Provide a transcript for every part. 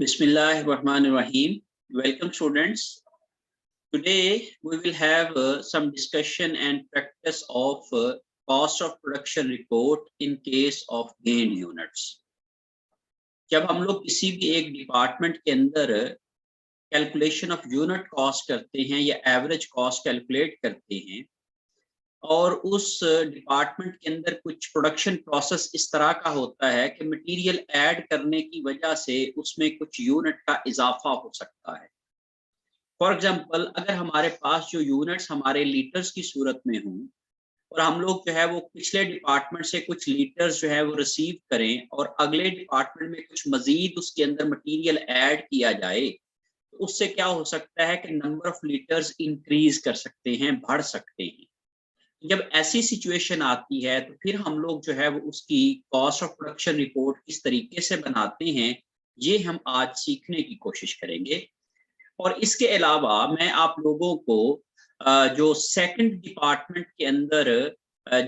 Bismillahirrahmanirrahim. Welcome students. Today we will have some discussion and practice of cost of production report in case of gained units. जब हम लोग किसी भी एक department के अंदर कैलकुलेशन ऑफ यूनिट कॉस्ट करते हैं या एवरेज कॉस्ट कैलकुलेट करते हैं और उस डिपार्टमेंट के अंदर कुछ प्रोडक्शन प्रोसेस इस तरह का होता है कि मटेरियल ऐड करने की वजह से उसमें कुछ यूनिट का इजाफा हो सकता है। फॉर एग्जांपल, अगर हमारे पास जो यूनिट्स हमारे लीटर्स की सूरत में हों और हम लोग जो है वो पिछले डिपार्टमेंट से कुछ लीटर्स जो है वो रिसीव करें और अगले डिपार्टमेंट में कुछ मजीद उसके अंदर मटेरियल ऐड किया जाए, तो उससे क्या हो सकता है कि नंबर ऑफ लीटर्स इंक्रीज कर सकते हैं, बढ़ सकते हैं। जब ऐसी सिचुएशन आती है तो फिर हम लोग जो है वो उसकी कॉस्ट ऑफ प्रोडक्शन रिपोर्ट किस तरीके से बनाते हैं, ये हम आज सीखने की कोशिश करेंगे। और इसके अलावा मैं आप लोगों को जो सेकंड डिपार्टमेंट के अंदर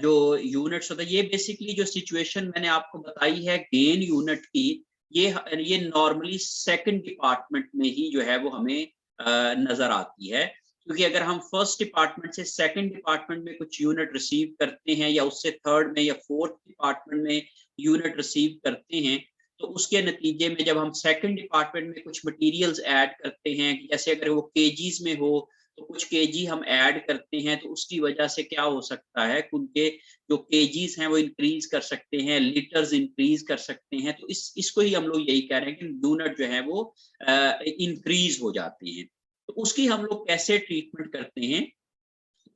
जो यूनिट्स होता है, ये बेसिकली जो सिचुएशन मैंने आपको बताई है गेन यूनिट की, ये नॉर्मली सेकंड डिपार्टमेंट में ही जो है वो हमें नजर आती है। क्योंकि अगर हम फर्स्ट डिपार्टमेंट से सेकंड डिपार्टमेंट में कुछ यूनिट रिसीव करते हैं या उससे थर्ड में या फोर्थ डिपार्टमेंट में यूनिट रिसीव करते हैं, तो उसके नतीजे में जब हम सेकंड डिपार्टमेंट में कुछ मटेरियल्स ऐड करते हैं, जैसे अगर वो केजीज में हो तो कुछ केजी हम ऐड करते हैं, तो उसकी वजह से क्या हो सकता है कि उनके जो केजीज हैं वो इंक्रीज कर सकते हैं, लीटर्स इंक्रीज कर सकते हैं। तो इसको ही हम लोग यही कह रहे हैं कि यूनिट जो है वो इंक्रीज हो जाती है। तो उसकी हम लोग कैसे ट्रीटमेंट करते हैं,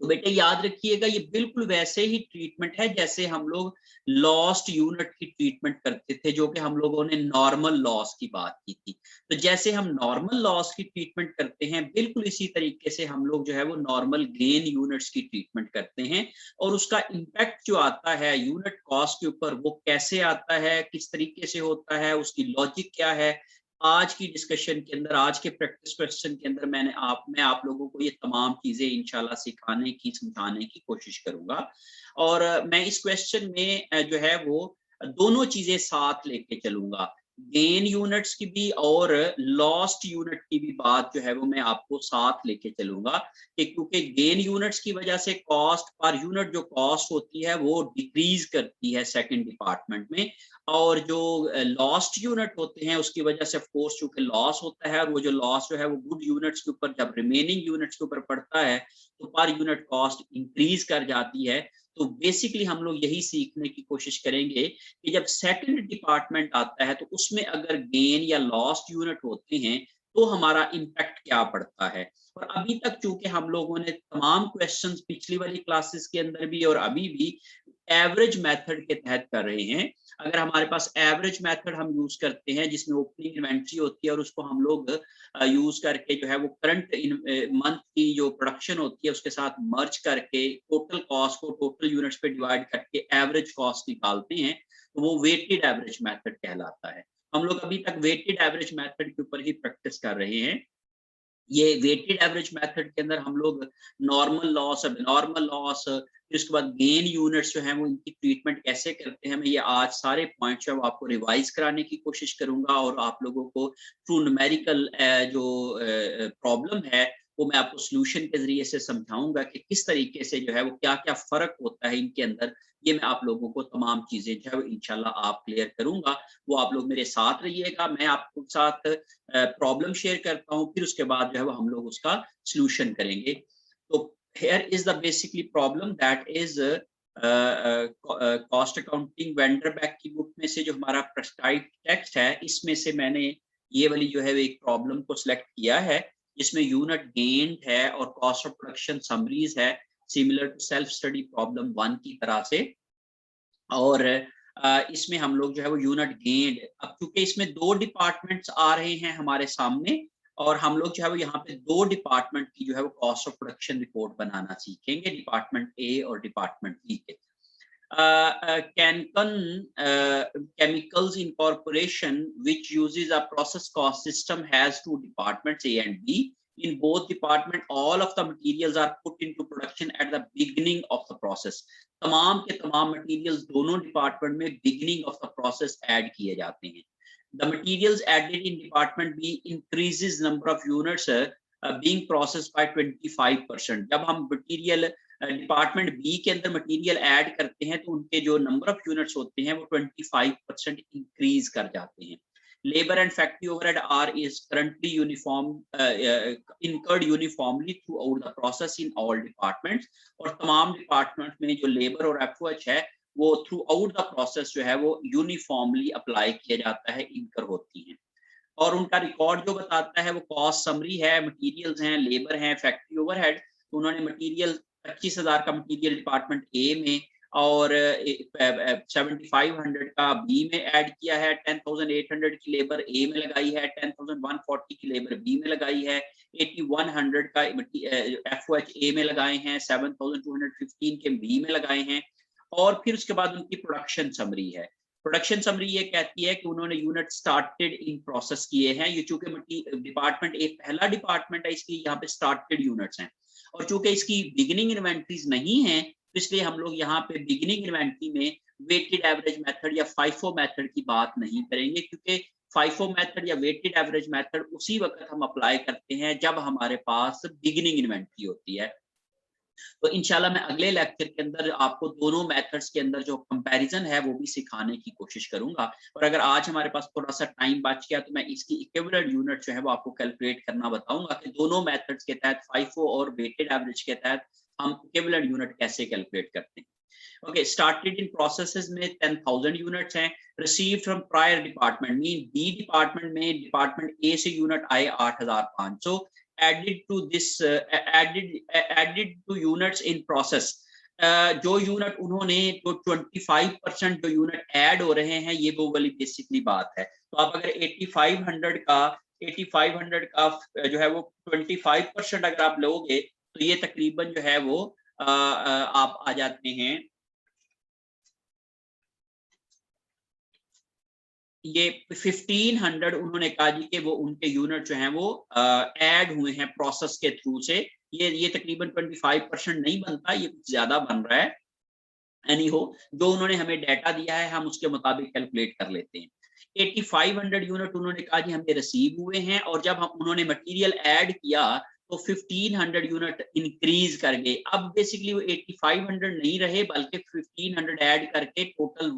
तो बेटे याद रखिएगा ये बिल्कुल वैसे ही ट्रीटमेंट है जैसे हम लोग लॉस्ट यूनिट की ट्रीटमेंट करते थे, जो कि हम लोगों ने नॉर्मल लॉस की बात की थी। तो जैसे हम नॉर्मल लॉस की ट्रीटमेंट करते हैं, बिल्कुल इसी तरीके से हम लोग जो है वो नॉर्मल गेन यूनिट्स की ट्रीटमेंट करते हैं। और उसका इम्पैक्ट जो आता है यूनिट कॉस्ट के ऊपर, वो कैसे आता है, किस तरीके से होता है, उसकी लॉजिक क्या है, आज की डिस्कशन के अंदर, आज के प्रैक्टिस क्वेश्चन के अंदर मैं आप लोगों को ये तमाम चीजें इंशाल्लाह सिखाने की, समझाने की कोशिश करूंगा। और मैं इस क्वेश्चन में जो है वो दोनों चीजें साथ लेके चलूंगा, गेन यूनिट्स की भी और लॉस्ट यूनिट की भी बात जो है वो मैं आपको साथ लेके चलूंगा। कि क्योंकि गेन यूनिट्स की वजह से कॉस्ट पर यूनिट जो कॉस्ट होती है वो डिक्रीज करती है सेकंड डिपार्टमेंट में, और जो लॉस्ट यूनिट होते हैं उसकी वजह से ऑफ कोर्स चूंकि लॉस होता है, और वो जो लॉस जो है वो गुड यूनिट्स के ऊपर, जब रिमेनिंग यूनिट्स के ऊपर पड़ता है तो पर यूनिट कॉस्ट इंक्रीज कर जाती है। तो बेसिकली हम लोग यही सीखने की कोशिश करेंगे कि जब सेकंड डिपार्टमेंट आता है तो उसमें अगर गेन या लॉस्ट यूनिट होते हैं तो हमारा इम्पैक्ट क्या पड़ता है। और अभी तक चूंकि हम लोगों ने तमाम क्वेश्चंस पिछली वाली क्लासेस के अंदर भी और अभी भी एवरेज मेथड के तहत कर रहे हैं। अगर हमारे पास एवरेज मेथड हम यूज करते हैं जिसमें ओपनिंग इन्वेंट्री होती है और उसको हम लोग यूज करके जो है वो करंट मंथ की जो प्रोडक्शन होती है उसके साथ मर्ज करके टोटल कॉस्ट को टोटल यूनिट्स पे डिवाइड करके एवरेज कॉस्ट निकालते हैं, तो वो वेटेड एवरेज मेथड कहलाता है। हम लोग अभी तक वेटेड एवरेज मेथड के ऊपर ही प्रैक्टिस कर रहे हैं। ये वेटेड एवरेज मेथड के अंदर हम लोग नॉर्मल लॉस, नॉर्मल लॉस, फिर उसके बाद गेन यूनिट्स जो हैं वो इनकी ट्रीटमेंट कैसे करते हैं, मैं ये आज सारे पॉइंट्स जो है वो आपको रिवाइज कराने की कोशिश करूंगा और आप लोगों को थ्रू न्यूमेरिकल जो प्रॉब्लम है वो मैं आपको सोल्यूशन के जरिए से समझाऊंगा कि किस तरीके से जो है वो क्या क्या फर्क होता है इनके अंदर। ये मैं आप लोगों को तमाम चीजें जो है वो इंशाल्लाह आप क्लियर करूंगा। वो आप लोग मेरे साथ रहिएगा, मैं आपके साथ प्रॉब्लम शेयर करता हूँ, फिर उसके बाद जो है वो हम लोग उसका सॉल्यूशन करेंगे। तो here is the basically problem that is cost accounting vendor back की बुक में से जो हमारा प्रेस्क्राइब्ड टेक्स्ट है, इसमें से मैंने ये वाली जो है एक प्रॉब्लम को सिलेक्ट किया है जिसमें यूनिट गेन्ड है और कॉस्ट ऑफ प्रोडक्शन समरीज है, similar to self study problem 1 की तरह से। और इसमें हम लोग जो है वो यूनिट गेन्ड, अब क्योंकि इसमें दो डिपार्टमेंट्स आ रहे हैं हमारे सामने और हम लोग जो है वो यहाँ पे दो डिपार्टमेंट की जो है वो कॉस्ट ऑफ प्रोडक्शन रिपोर्ट बनाना सीखेंगे, डिपार्टमेंट ए और डिपार्टमेंट बी के। Cancun Chemicals Incorporation, which uses a process cost system, has two departments A and B. In both department, all of the materials are put into production at the beginning of the process. तमाम के तमाम materials दोनों department में beginning of the process add किए जाते हैं। the materials added in department B increases number of units being processed by 25%. जब हम मटीरियल डिपार्टमेंट बी के अंदर मटेरियल ऐड करते हैं तो उनके जो नंबर ऑफ यूनिट्स होते हैं वो 25% इंक्रीज कर जाते हैं। Labour and factory overhead are is currently uniform incurred uniformly throughout the process in all departments, और तमाम डिपार्टमेंट में जो लेबर और एफओएच है वो थ्रू आउट द प्रोसेस जो है वो यूनिफॉर्मली अप्लाई किया जाता है, इनकर होती हैं। और उनका रिकॉर्ड जो बताता है वो कॉस्ट समरी है, मटेरियल्स हैं, लेबर हैं, फैक्ट्री ओवरहेड। तो उन्होंने मटेरियल 25,000 का मटेरियल डिपार्टमेंट ए में और 7500 का बी में ऐड किया है, 10,800 की लेबर ए में लगाई है, 10,140 की लेबर बी में लगाई है, 8100 का एफओएच ए में लगाए हैं, 7,215 के बी में लगाए हैं। और फिर उसके बाद उनकी प्रोडक्शन समरी है। प्रोडक्शन समरी ये कहती है कि उन्होंने यूनिट स्टार्टेड इन प्रोसेस किए हैं। ये चूंकि डिपार्टमेंट एक पहला डिपार्टमेंट है इसलिए यहाँ पे स्टार्टेड यूनिट्स हैं, और चूंकि इसकी बिगिनिंग इन्वेंटरीज नहीं है तो इसलिए हम लोग यहाँ पे बिगिनिंग इन्वेंटरी में वेटेड एवरेज मेथड या फाइफो मेथड की बात नहीं करेंगे, क्योंकि फाइफो मेथड या वेटेड एवरेज मेथड उसी वक्त हम अप्लाई करते हैं जब हमारे पास बिगिनिंग इन्वेंटरी होती है। तो इंशाल्लाह मैं अगले लेक्चर के अंदर आपको दोनों मेथड्स के अंदर जो कंपैरिजन है वो भी सिखाने की कोशिश करूंगा। और अगर आज हमारे पास थोड़ा सा टाइम बच गया तो मैं इसकी इक्विवेलेंट यूनिट जो है वो आपको कैलकुलेट करना बताऊंगा कि दोनों मेथड्स के तहत फाइफो और वेटेड एवरेज के तहत हम इक्विवेलेंट यूनिट कैसे कैलकुलेट करते हैं। ओके, स्टार्टेड इन प्रोसेसेस में 10,000 यूनिट्स हैं। Received from prior department mean B department में डिपार्टमेंट ए से यूनिट आए 8,500। added to this added to units in process, जो यूनिट उन्होंने जो 25% जो यूनिट ऐड हो रहे हैं ये वो वाली बेसिकली बात है। तो आप अगर 8500 का जो है वो 25% अगर आप लोगे तो ये तकरीबन जो है वो आप आ जाते हैं, ये 1500 उन्होंने कहा जी कि वो उनके यूनिट जो हैं वो ऐड हुए हैं प्रोसेस के थ्रू से। ये तकरीबन 25% नहीं बनता, ये कुछ ज्यादा बन रहा है। एनी हो, जो उन्होंने हमें डाटा दिया है हम उसके मुताबिक कैलकुलेट कर लेते हैं। 8500 यूनिट उन्होंने कहा जी हमें रिसीव हुए हैं, और जब हम उन्होंने मटेरियल ऐड किया तो 1500 यूनिट इंक्रीज कर गए। अब बेसिकली वो 8500 नहीं रहे बल्कि 1500 ऐड करके टोटल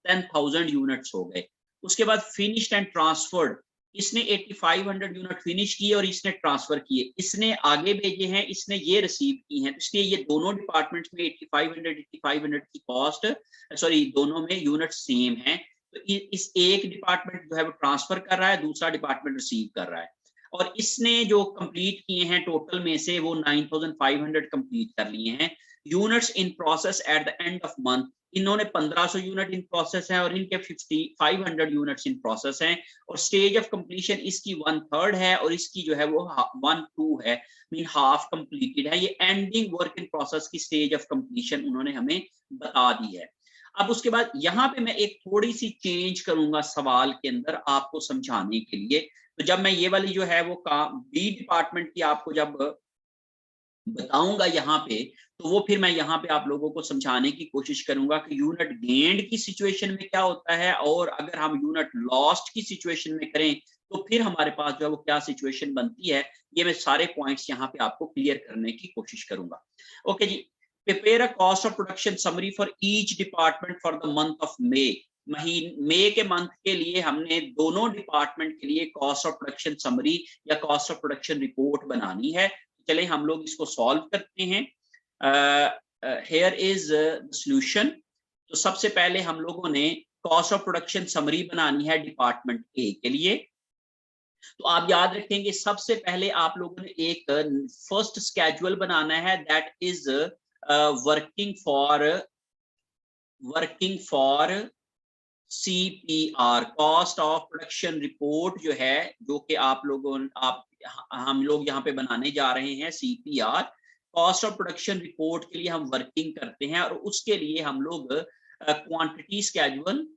10,000 यूनिट्स हो गए। उसके बाद फिनिश्ड एंड ट्रांसफर्ड, इसने 8500 यूनिट फिनिश किए और इसने ट्रांसफर किए, इसने आगे भेजे हैं, इसने ये रिसीव की हैं। इसलिए ये दोनों डिपार्टमेंट्स में 8500 की कॉस्ट सॉरी दोनों में यूनिट सेम है। तो इस एक डिपार्टमेंट जो है वो ट्रांसफर कर रहा है, दूसरा डिपार्टमेंट रिसीव कर रहा है, और इसने जो कंप्लीट किए हैं टोटल में से वो 9500 कंप्लीट कर लिए हैं। Units in process at the end of month, इन्होंने 1500 यूनिट इन प्रोसेस हैं और इनके 500 यूनिट्स इन प्रोसेस हैं, और स्टेज ऑफ कंप्लीशन इसकी 1/3 है और इसकी जो है वो 1/2 है, मीन हाफ कंप्लीटेड है। ये एंडिंग वर्क इन प्रोसेस की स्टेज ऑफ कंप्लीशन उन्होंने हमें बता दी है। अब उसके बाद यहाँ पे मैं एक थोड़ी सी चेंज करूंगा सवाल के अंदर आपको समझाने के लिए। तो जब मैं ये वाली जो है वो काम बी डिपार्टमेंट की आपको जब बताऊंगा यहाँ पे, तो वो फिर मैं यहाँ पे आप लोगों को समझाने की कोशिश करूंगा कि यूनिट गेन्ड की सिचुएशन में क्या होता है, और अगर हम यूनिट लॉस्ट की सिचुएशन में करें तो फिर हमारे पास जो है वो क्या सिचुएशन बनती है। ये मैं सारे पॉइंट्स यहाँ पे आपको क्लियर करने की कोशिश करूंगा। ओके जी, prepare a cost of production summary for each department for the month of May के मंथ के लिए हमने दोनों डिपार्टमेंट के लिए कॉस्ट ऑफ प्रोडक्शन समरी या कॉस्ट ऑफ प्रोडक्शन रिपोर्ट बनानी है। चले हम लोग इसको सॉल्व करते हैं। Here is solution. तो सबसे पहले हम लोगों ने कॉस्ट ऑफ प्रोडक्शन समरी बनानी है डिपार्टमेंट ए के लिए। तो आप याद रखेंगे सबसे पहले आप लोगों ने एक फर्स्ट स्केड्यूल बनाना है, that is working for CPR, cost of production report जो है, जो कि हम लोग यहाँ पे बनाने जा रहे हैं। CPR cost of production report के लिए हम वर्किंग करते हैं, और उसके लिए हम लोग quantity schedule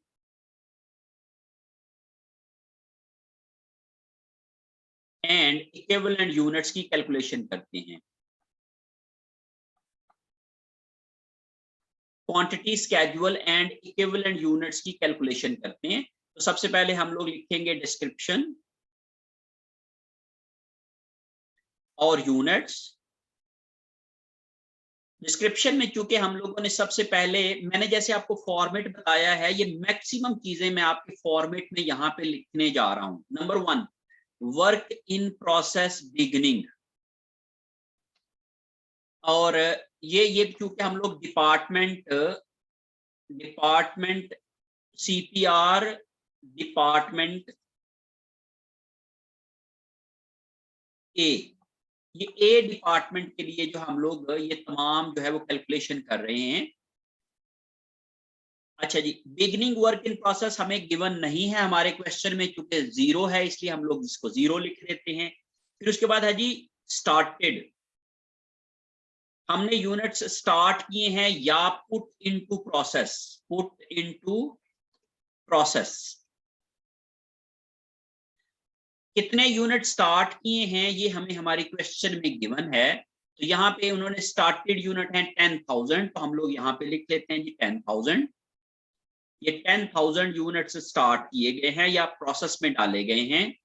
and equivalent units की कैलकुलेशन करते हैं। Quantity schedule and equivalent units की कैलकुलेशन करते हैं। तो सबसे पहले हम लोग लिखेंगे डिस्क्रिप्शन और यूनिट्स। डिस्क्रिप्शन में चूंकि हम लोगों ने सबसे पहले, मैंने जैसे आपको फॉर्मेट बताया है, ये मैक्सिमम चीजें मैं आपके फॉर्मेट में यहाँ पे लिखने जा रहा हूं। Number 1, work in process beginning, और ये चूंकि हम लोग डिपार्टमेंट CPR डिपार्टमेंट ए, ये ए डिपार्टमेंट के लिए जो हम लोग ये तमाम जो है वो कैलकुलेशन कर रहे हैं। अच्छा जी, बिगिनिंग वर्क इन प्रोसेस हमें गिवन नहीं है हमारे क्वेश्चन में, चूंकि 0 है इसलिए हम लोग इसको 0 लिख देते हैं। फिर उसके बाद है जी स्टार्टेड, हमने यूनिट्स स्टार्ट किए हैं या पुट इनटू प्रोसेस, कितने यूनिट स्टार्ट किए हैं ये हमें हमारी क्वेश्चन में गिवन है। तो यहाँ पे उन्होंने स्टार्टेड यूनिट है 10,000, तो हम लोग यहाँ पे लिख लेते हैं जी 10,000। ये 10,000 यूनिट्स स्टार्ट किए गए हैं या प्रोसेस में डाले गए हैं।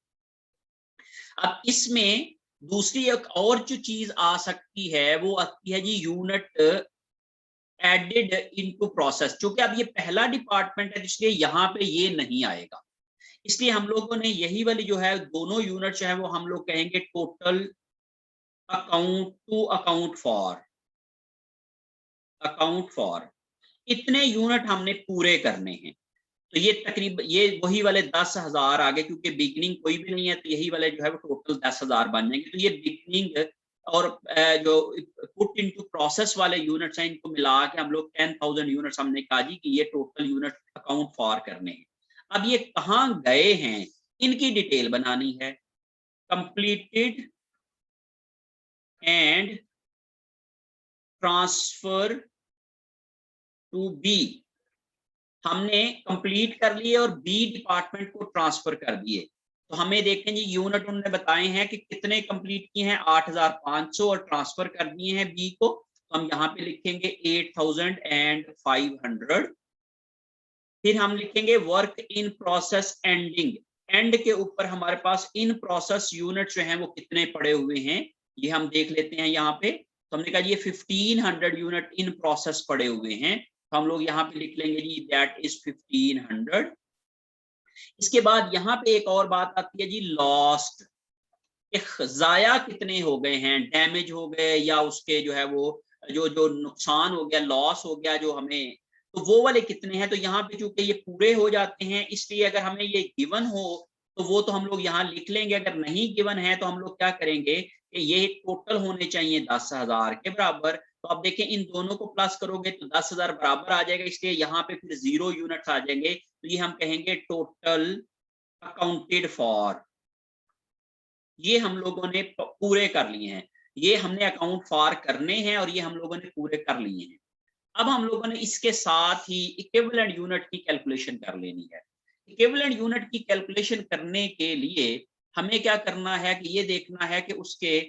अब इसमें दूसरी एक और जो चीज आ सकती है वो आती है जी यूनिट एडेड इनटू प्रोसेस। क्योंकि अब ये पहला डिपार्टमेंट है इसलिए यहाँ पे ये नहीं आएगा, इसलिए हम लोगों ने यही वाली जो है दोनों यूनिट जो है वो हम लोग कहेंगे total account to account for इतने यूनिट हमने पूरे करने हैं। तो ये तकरीबन ये वही वाले 10,000 आ गए, क्योंकि बिगनिंग कोई भी नहीं है तो यही वाले जो है वो टोटल 10,000 बन जाएंगे। तो ये बिगनिंग और जो पुट इनटू प्रोसेस वाले यूनिट्स हैं इनको मिला के हम लोग 10,000 यूनिट्स हमने कहा जी कि ये टोटल यूनिट अकाउंट फॉर करने हैं। अब ये कहाँ गए हैं इनकी डिटेल बनानी है। Completed and transfer to B, हमने कंप्लीट कर लिए और बी डिपार्टमेंट को ट्रांसफर कर दिए। तो हमें देखें जी यूनिट उन्होंने बताए हैं कि कितने कंप्लीट किए हैं 8,500 और ट्रांसफर कर दिए हैं बी को। तो हम यहाँ पे लिखेंगे 8,500। फिर हम लिखेंगे work in process ending, and के ऊपर हमारे पास इन प्रोसेस यूनिट जो हैं वो कितने पड़े हुए हैं ये हम देख लेते हैं यहाँ पे। तो हमने कहा ये 1,500 यूनिट इन प्रोसेस पड़े हुए हैं, तो हम लोग यहाँ पे लिख लेंगे जी दैट इज 1,500। इसके बाद यहाँ पे एक और बात आती है जी लॉस्ट, जाया कितने हो गए हैं, डैमेज हो गए या उसके जो है वो जो नुकसान हो गया, लॉस हो गया जो हमें, तो वो वाले कितने हैं। तो यहाँ पे चूंकि ये पूरे हो जाते हैं इसलिए अगर हमें ये गिवन हो तो वो तो हम लोग यहाँ लिख लेंगे, अगर नहीं गिवन है तो हम लोग क्या करेंगे कि ये टोटल होने चाहिए 10,000 के बराबर। तो आप देखें इन दोनों को प्लस करोगे तो 10,000 बराबर आ जाएगा, इसलिए यहाँ पे फिर 0 यूनिट्स आ जाएंगे। तो ये हम कहेंगे टोटल अकाउंटेड फॉर, ये हम लोगों ने पूरे कर लिए हैं, ये हमने अकाउंट फॉर करने हैं और ये हम लोगों ने पूरे कर लिए हैं। अब हम लोगों ने इसके साथ ही इक्विवेलेंट यूनिट की कैलकुलेशन कर लेनी है। इक्विवेलेंट यूनिट की कैलकुलेशन करने के लिए हमें क्या करना है कि ये देखना है कि उसके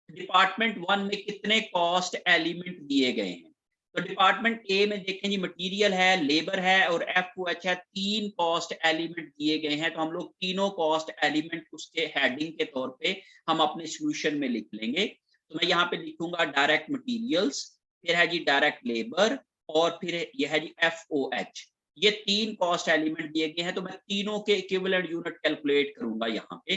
डिपार्टमेंट 1 में कितने कॉस्ट एलिमेंट दिए गए हैं। तो डिपार्टमेंट ए में देखें जी मटेरियल है, लेबर है और FOH है, 3 कॉस्ट एलिमेंट दिए गए हैं। तो हम लोग तीनों कॉस्ट एलिमेंट उसके हेडिंग के तौर पे हम अपने सॉल्यूशन में लिख लेंगे। तो मैं यहाँ पे लिखूंगा डायरेक्ट मटेरियल्स, फिर है जी डायरेक्ट लेबर और फिर यह है जी FOH। ये 3 कॉस्ट एलिमेंट दिए गए हैं, तो मैं तीनों के इक्विवेलेंट यूनिट कैलकुलेट करूंगा यहाँ पे।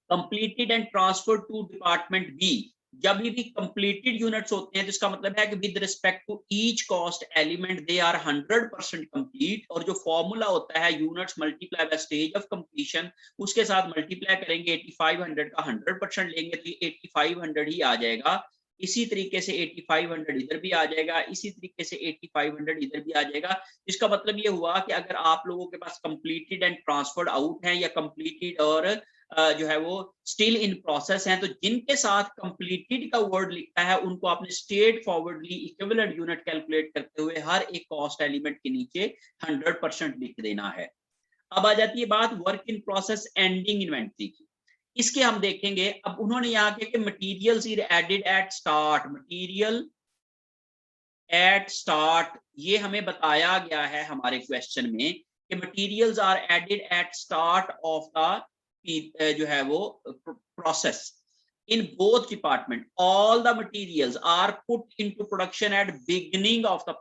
Completed and transfer to department B, जब भी कंप्लीटेड यूनिट्स होते हैं तो इसका मतलब है कि with respect to each cost element they are 100% complete, और जो फॉर्मूला होता है units multiply by stage of completion, उसके साथ मल्टीप्लाई करेंगे 8500 का 100% लेंगे तो ये 8500 ही आ जाएगा। इसी तरीके से 8500 इधर भी आ जाएगा, इसी तरीके से 8500 इधर भी आ जाएगा। इसका मतलब ये हुआ कि अगर आप लोगों के पास कंप्लीटेड एंड ट्रांसफर्ड आउट है या कंप्लीटेड और जो है वो स्टिल इन प्रोसेस हैं, तो जिनके साथ कंप्लीटेड का वर्ड लिखा है उनको आपने straight forwardly equivalent unit calculate करते हुए हर एक कॉस्ट एलिमेंट के नीचे 100% लिख देना है। अब आ जाती है बात work in process ending inventory की। इसके हम देखेंगे, अब उन्होंने यहाँ कहा कि materials is added at start, material at start, ये हमें बताया गया है हमारे क्वेश्चन में कि materials are added at start of the जो है वो process in both department all the materials are put into production at beginning of the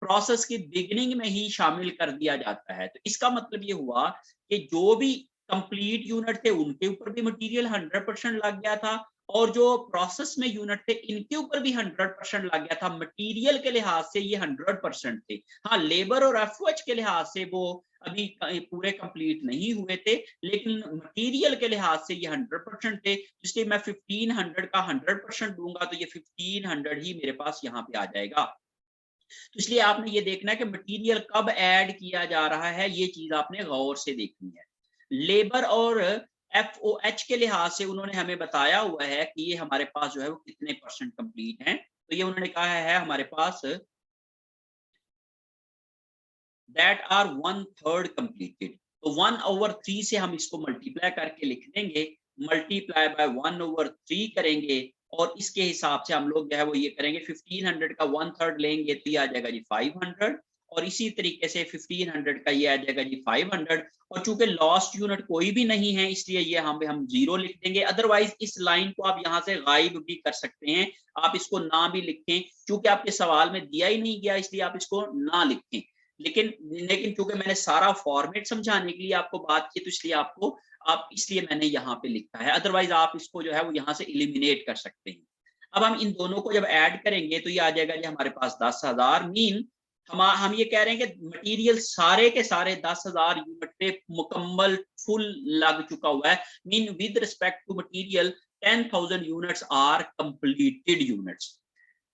process की beginning में ही शामिल कर दिया जाता है। तो इसका मतलब ये हुआ कि जो भी कंप्लीट यूनिट थे उनके ऊपर भी मटेरियल 100% लग गया था और जो प्रोसेस में यूनिट थे इनके ऊपर भी 100% लग गया था। मटेरियल के लिहाज से ये 100% थे। हाँ, लेबर और एफओएच के लिहाज से वो अभी पूरे कंप्लीट नहीं हुए थे, लेकिन मटेरियल के लिहाज से ये 100% थे। इसलिए मैं 1500 का 100% दूंगा तो ये 1500 ही मेरे पास यहाँ पे आ जाएगा। तो इसलिए आपने ये देखना है कि मटेरियल कब ऐड किया जा रहा है, ये चीज आपने गौर से देखनी है। लेबर और एफओएच के लिहाज से उन्होंने हमें बताया हुआ है कि ये हमारे पास जो है वो कितने परसेंट कंप्लीट हैं। तो ये उन्होंने कहा है हमारे पास that are 1/3 completed। तो 1/3 से हम इसको मल्टीप्लाई करके लिख देंगे, मल्टीप्लाई बाय 1/3 करेंगे और इसके हिसाब से हम लोग जो है वो ये करेंगे 1500 का 1/3 लेंगे तो ये आ जाएगा जी 500 और इसी तरीके से 1500 का ये आ जाएगा जी 500 और चूंकि लॉस्ट यूनिट कोई भी नहीं है इसलिए ये हम 0 लिख देंगे। अदरवाइज इस लाइन को आप यहाँ से गायब भी कर सकते हैं, आप इसको ना भी लिखें, चूंकि आपके सवाल में दिया ही नहीं गया इसलिए आप इसको ना लिखें। लेकिन चूंकि मैंने सारा फॉर्मेट समझाने के लिए आपको बात की तो इसलिए मैंने यहाँ पे लिखा है। अदरवाइज आप इसको जो है वो यहाँ से एलिमिनेट कर सकते हैं। अब हम इन दोनों को जब ऐड करेंगे तो ये आ जाएगा जी हमारे पास 10,000। मीन हम ये कह रहे हैं कि मटेरियल सारे के सारे 10,000 यूनिट पे मुकम्मल फुल लग चुका हुआ है। Mean with respect to material 10,000 units are completed units.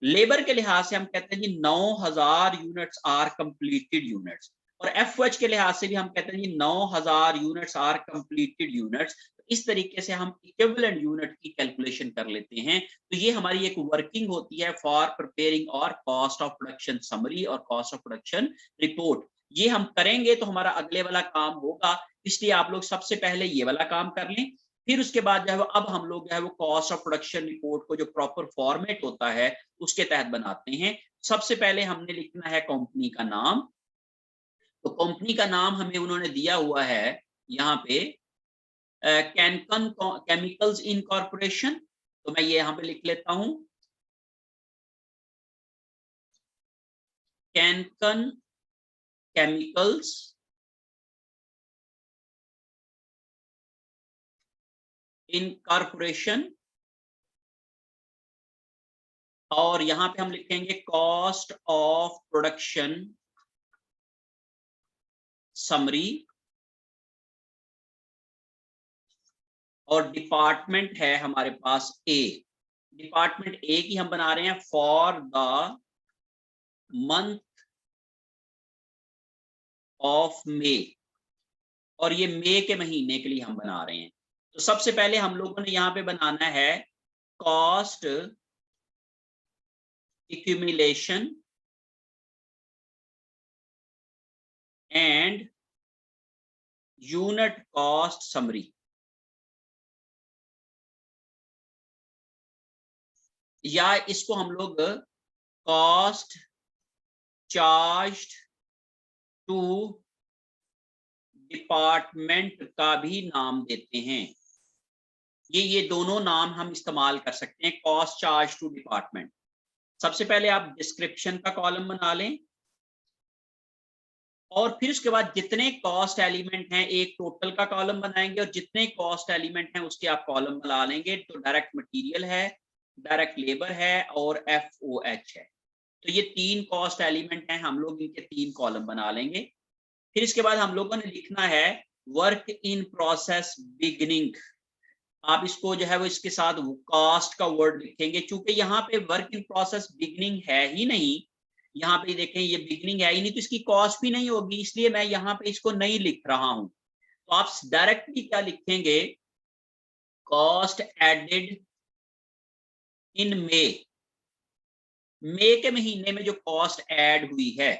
Labour के लिहाज से हम कहते हैं जी 9,000 यूनिट्स आर कंप्लीटेड यूनिट्स और एफओएच के लिहाज से भी हम कहते हैं जी 9,000 यूनिट्स आर कंप्लीटेड यूनिट्स। इस तरीके से हम इक्विवेलेंट यूनिट की कैलकुलेशन कर लेते हैं। तो ये हमारी एक वर्किंग होती है फॉर प्रिपेयरिंग और कॉस्ट ऑफ प्रोडक्शन समरी और कॉस्ट ऑफ प्रोडक्शन रिपोर्ट। ये हम करेंगे तो हमारा अगले वाला काम होगा, इसलिए आप लोग सबसे पहले ये वाला काम कर लें। फिर उसके बाद जो है अब हम लोग जो है वो कॉस्ट ऑफ प्रोडक्शन रिपोर्ट को जो प्रॉपर फॉर्मेट होता है उसके तहत बनाते हैं। सबसे पहले हमने लिखना है कंपनी का नाम। तो कंपनी का नाम हमें उन्होंने दिया हुआ है यहाँ पे कैनकन केमिकल्स इनकॉर्पोरेशन। तो मैं ये यहाँ पे लिख लेता हूं कैनकन केमिकल्स इनकॉर्पोरेशन और यहां पे हम लिखेंगे कॉस्ट ऑफ प्रोडक्शन समरी और डिपार्टमेंट है हमारे पास ए। डिपार्टमेंट ए की हम बना रहे हैं फॉर द मंथ ऑफ मे और ये मई के महीने के लिए हम बना रहे हैं। तो सबसे पहले हम लोगों ने यहाँ पे बनाना है cost accumulation and unit cost summary। या इसको हम लोग कॉस्ट चार्ज्ड टू डिपार्टमेंट का भी नाम देते हैं। ये दोनों नाम हम इस्तेमाल कर सकते हैं, कॉस्ट चार्ज टू डिपार्टमेंट। सबसे पहले आप डिस्क्रिप्शन का कॉलम बना लें और फिर उसके बाद जितने कॉस्ट एलिमेंट हैं एक टोटल का कॉलम बनाएंगे और जितने कॉस्ट एलिमेंट हैं उसके आप कॉलम बना लेंगे। तो डायरेक्ट मटेरियल है, डायरेक्ट लेबर है और एफओएच है। तो ये 3 कॉस्ट एलिमेंट हैं, हम लोग इनके 3 कॉलम बना लेंगे। फिर इसके बाद हम लोगों ने लिखना है वर्क इन प्रोसेस बिगिनिंग। आप इसको जो है वो इसके साथ कॉस्ट का वर्ड लिखेंगे, चूंकि यहाँ पे वर्क इन प्रोसेस बिगिनिंग है ही नहीं। यहाँ पे देखें ये बिगिनिंग है ही नहीं तो इसकी कॉस्ट भी नहीं होगी, इसलिए मैं यहाँ पे इसको नहीं लिख रहा हूं। तो आप डायरेक्टली क्या लिखेंगे, कॉस्ट एडेड इन मई के महीने में जो कॉस्ट ऐड हुई है।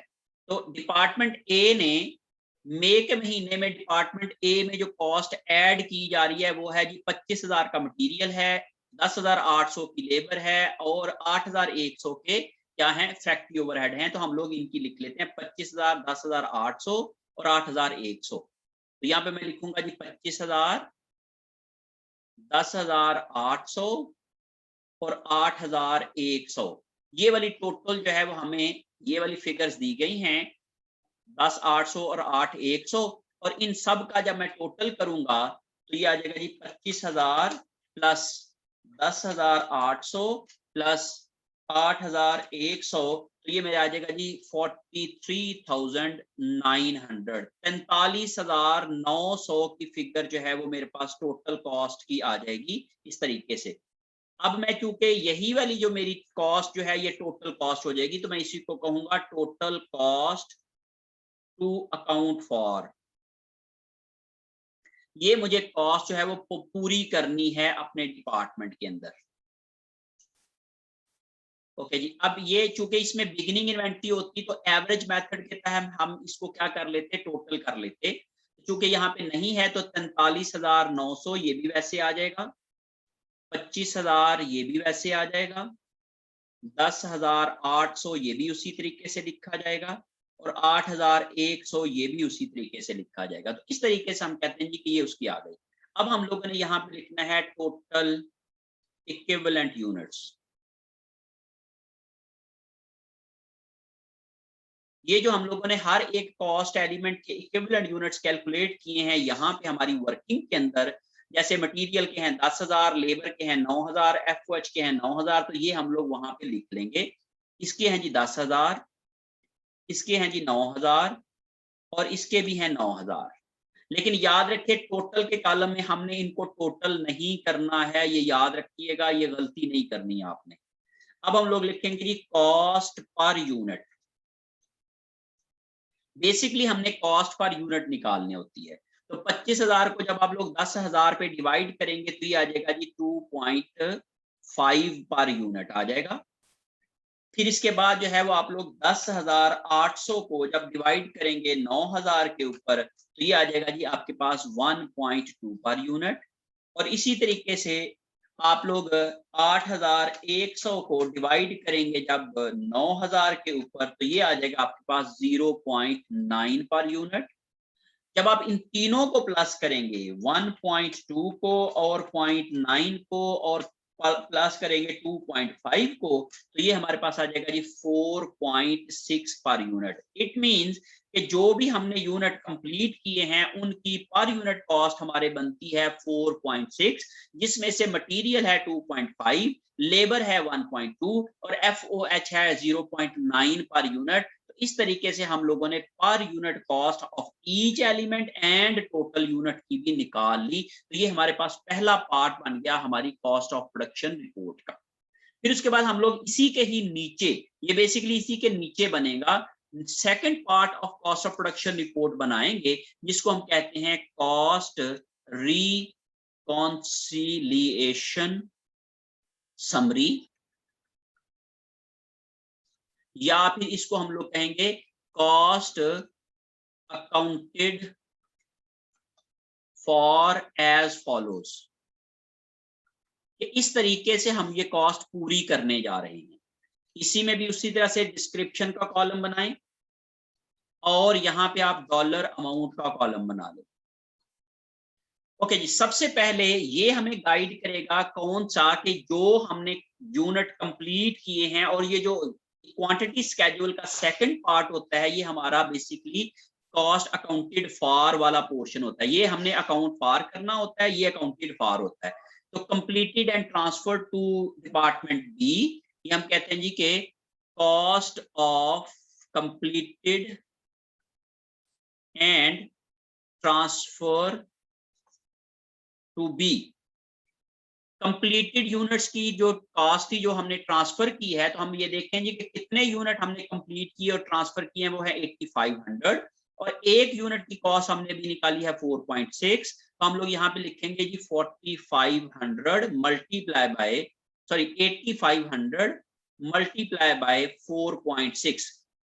तो डिपार्टमेंट ए ने मई के महीने में डिपार्टमेंट ए में जो कॉस्ट ऐड की जा रही है वो है जी 25,000 का मटेरियल है, 10,800 की लेबर है और 8,100 के क्या है फैक्ट्री ओवरहेड हैं। तो हम लोग इनकी लिख लेते हैं 25,000, 10,800 और 8,100। तो यहाँ पे मैं लिखूंगा जी 25,000, 10,800 और 8,100। ये वाली टोटल जो है वो हमें ये वाली फिगर्स दी गई हैं 10,800 और 8,100, और इन सब का जब मैं टोटल करूंगा तो ये आ जाएगा जी 25,000 प्लस 10,800 प्लस 8,100, तो ये मेरा आ जाएगा जी 43,900। 43,900 की फिगर जो है वो मेरे पास टोटल कॉस्ट की आ जाएगी इस तरीके से। अब मैं चूंकि यही वाली जो मेरी कॉस्ट जो है ये टोटल कॉस्ट हो जाएगी, तो मैं इसी को कहूंगा total cost to account for. ये मुझे कॉस्ट जो है वो पूरी करनी है अपने डिपार्टमेंट के अंदर। ओके जी, अब ये चूंकि इसमें बिगिनिंग इन्वेंटरी होती तो एवरेज मेथड के तहत हम इसको क्या कर लेते, टोटल कर लेते। चूंकि यहाँ पे नहीं है तो 43,900 ये भी वैसे आ जाएगा, 25,000 ये भी वैसे आ जाएगा, 10,800 ये भी उसी तरीके से लिखा जाएगा, और 8,100 ये भी उसी तरीके से लिखा जाएगा। तो इस तरीके से हम कहते हैं जी कि ये उसकी आ गई। अब हम लोगों ने यहाँ पे लिखना है टोटल इक्विवेलेंट यूनिट्स। ये जो हम लोगों ने हर एक कॉस्ट एलिमेंट के इक्विवेलेंट यूनिट्स कैलकुलेट किए हैं यहाँ पे हमारी वर्किंग के अंदर, जैसे मटेरियल के हैं 10,000, लेबर के हैं 9,000, एफओएच के हैं 9,000, तो ये हम लोग वहां पे लिख लेंगे। इसके हैं जी 10,000, इसके हैं जी 9,000 और इसके भी हैं 9,000। लेकिन याद रखिए टोटल के कॉलम में हमने इनको टोटल नहीं करना है, ये याद रखिएगा, ये गलती नहीं करनी है आपने। अब हम लोग लिखेंगे जी कॉस्ट पर यूनिट। बेसिकली हमने कॉस्ट पर यूनिट निकालनी होती है। तो 25,000 को जब आप लोग 10,000 पे डिवाइड करेंगे तो ये आ जाएगा जी 2.5 पर यूनिट आ जाएगा। फिर इसके बाद जो है वो आप लोग 10,800 को जब डिवाइड करेंगे 9,000 के ऊपर तो ये आ जाएगा जी आपके पास 1.2 पर यूनिट। और इसी तरीके से आप लोग 8,100 को डिवाइड करेंगे जब 9,000 के ऊपर तो ये आ जाएगा आपके पास 0.9 पर यूनिट। जब आप इन तीनों को प्लस करेंगे 1.2 को और 0.9 को और प्लस करेंगे 2.5 को तो ये हमारे पास आ जाएगा जी 4.6 पर यूनिट। इट मींस कि जो भी हमने यूनिट कंप्लीट किए हैं उनकी पर यूनिट कॉस्ट हमारे बनती है 4.6, जिसमें से मटेरियल है 2.5, लेबर है 1.2 और एफओएच है 0.9 पर यूनिट। इस तरीके से हम लोगों ने पर unit cost of each element and total unit की भी निकाल ली। तो ये हमारे पास पहला पार्ट बन गया हमारी कॉस्ट ऑफ प्रोडक्शन रिपोर्ट का। फिर उसके बाद हम लोग इसी के ही नीचे, ये बेसिकली इसी के नीचे बनेगा, second part of cost of production report बनाएंगे जिसको हम कहते हैं कॉस्ट रिकॉन्सिलिएशन समरी, या फिर इसको हम लोग कहेंगे cost accounted for as follows. इस तरीके से हम ये कॉस्ट पूरी करने जा रहे हैं। इसी में भी उसी तरह से डिस्क्रिप्शन का कॉलम बनाएं और यहां पे आप डॉलर अमाउंट का कॉलम बना लो। ओके जी, सबसे पहले ये हमें गाइड करेगा कौन सा कि जो हमने यूनिट कंप्लीट किए हैं, और ये जो क्वांटिटी स्केड्यूल का सेकंड पार्ट होता है ये हमारा बेसिकली कॉस्ट अकाउंटेड फॉर वाला पोर्शन होता है। ये हमने अकाउंट फॉर करना होता है, ये अकाउंटेड फॉर होता है। तो completed and transfer to department B, ये हम कहते हैं जी के cost of completed and transfer to B. Completed units की जो कॉस्ट थी जो हमने ट्रांसफर की है, तो हम ये देखेंगे कि कितने यूनिट हमने कंप्लीट किए और ट्रांसफर किए हैं, वो है 8500, और एक यूनिट की कॉस्ट हमने भी निकाली है 4.6। तो हम लोग यहाँ पे लिखेंगे जी 4500 multiply by 8500 multiply by 4.6।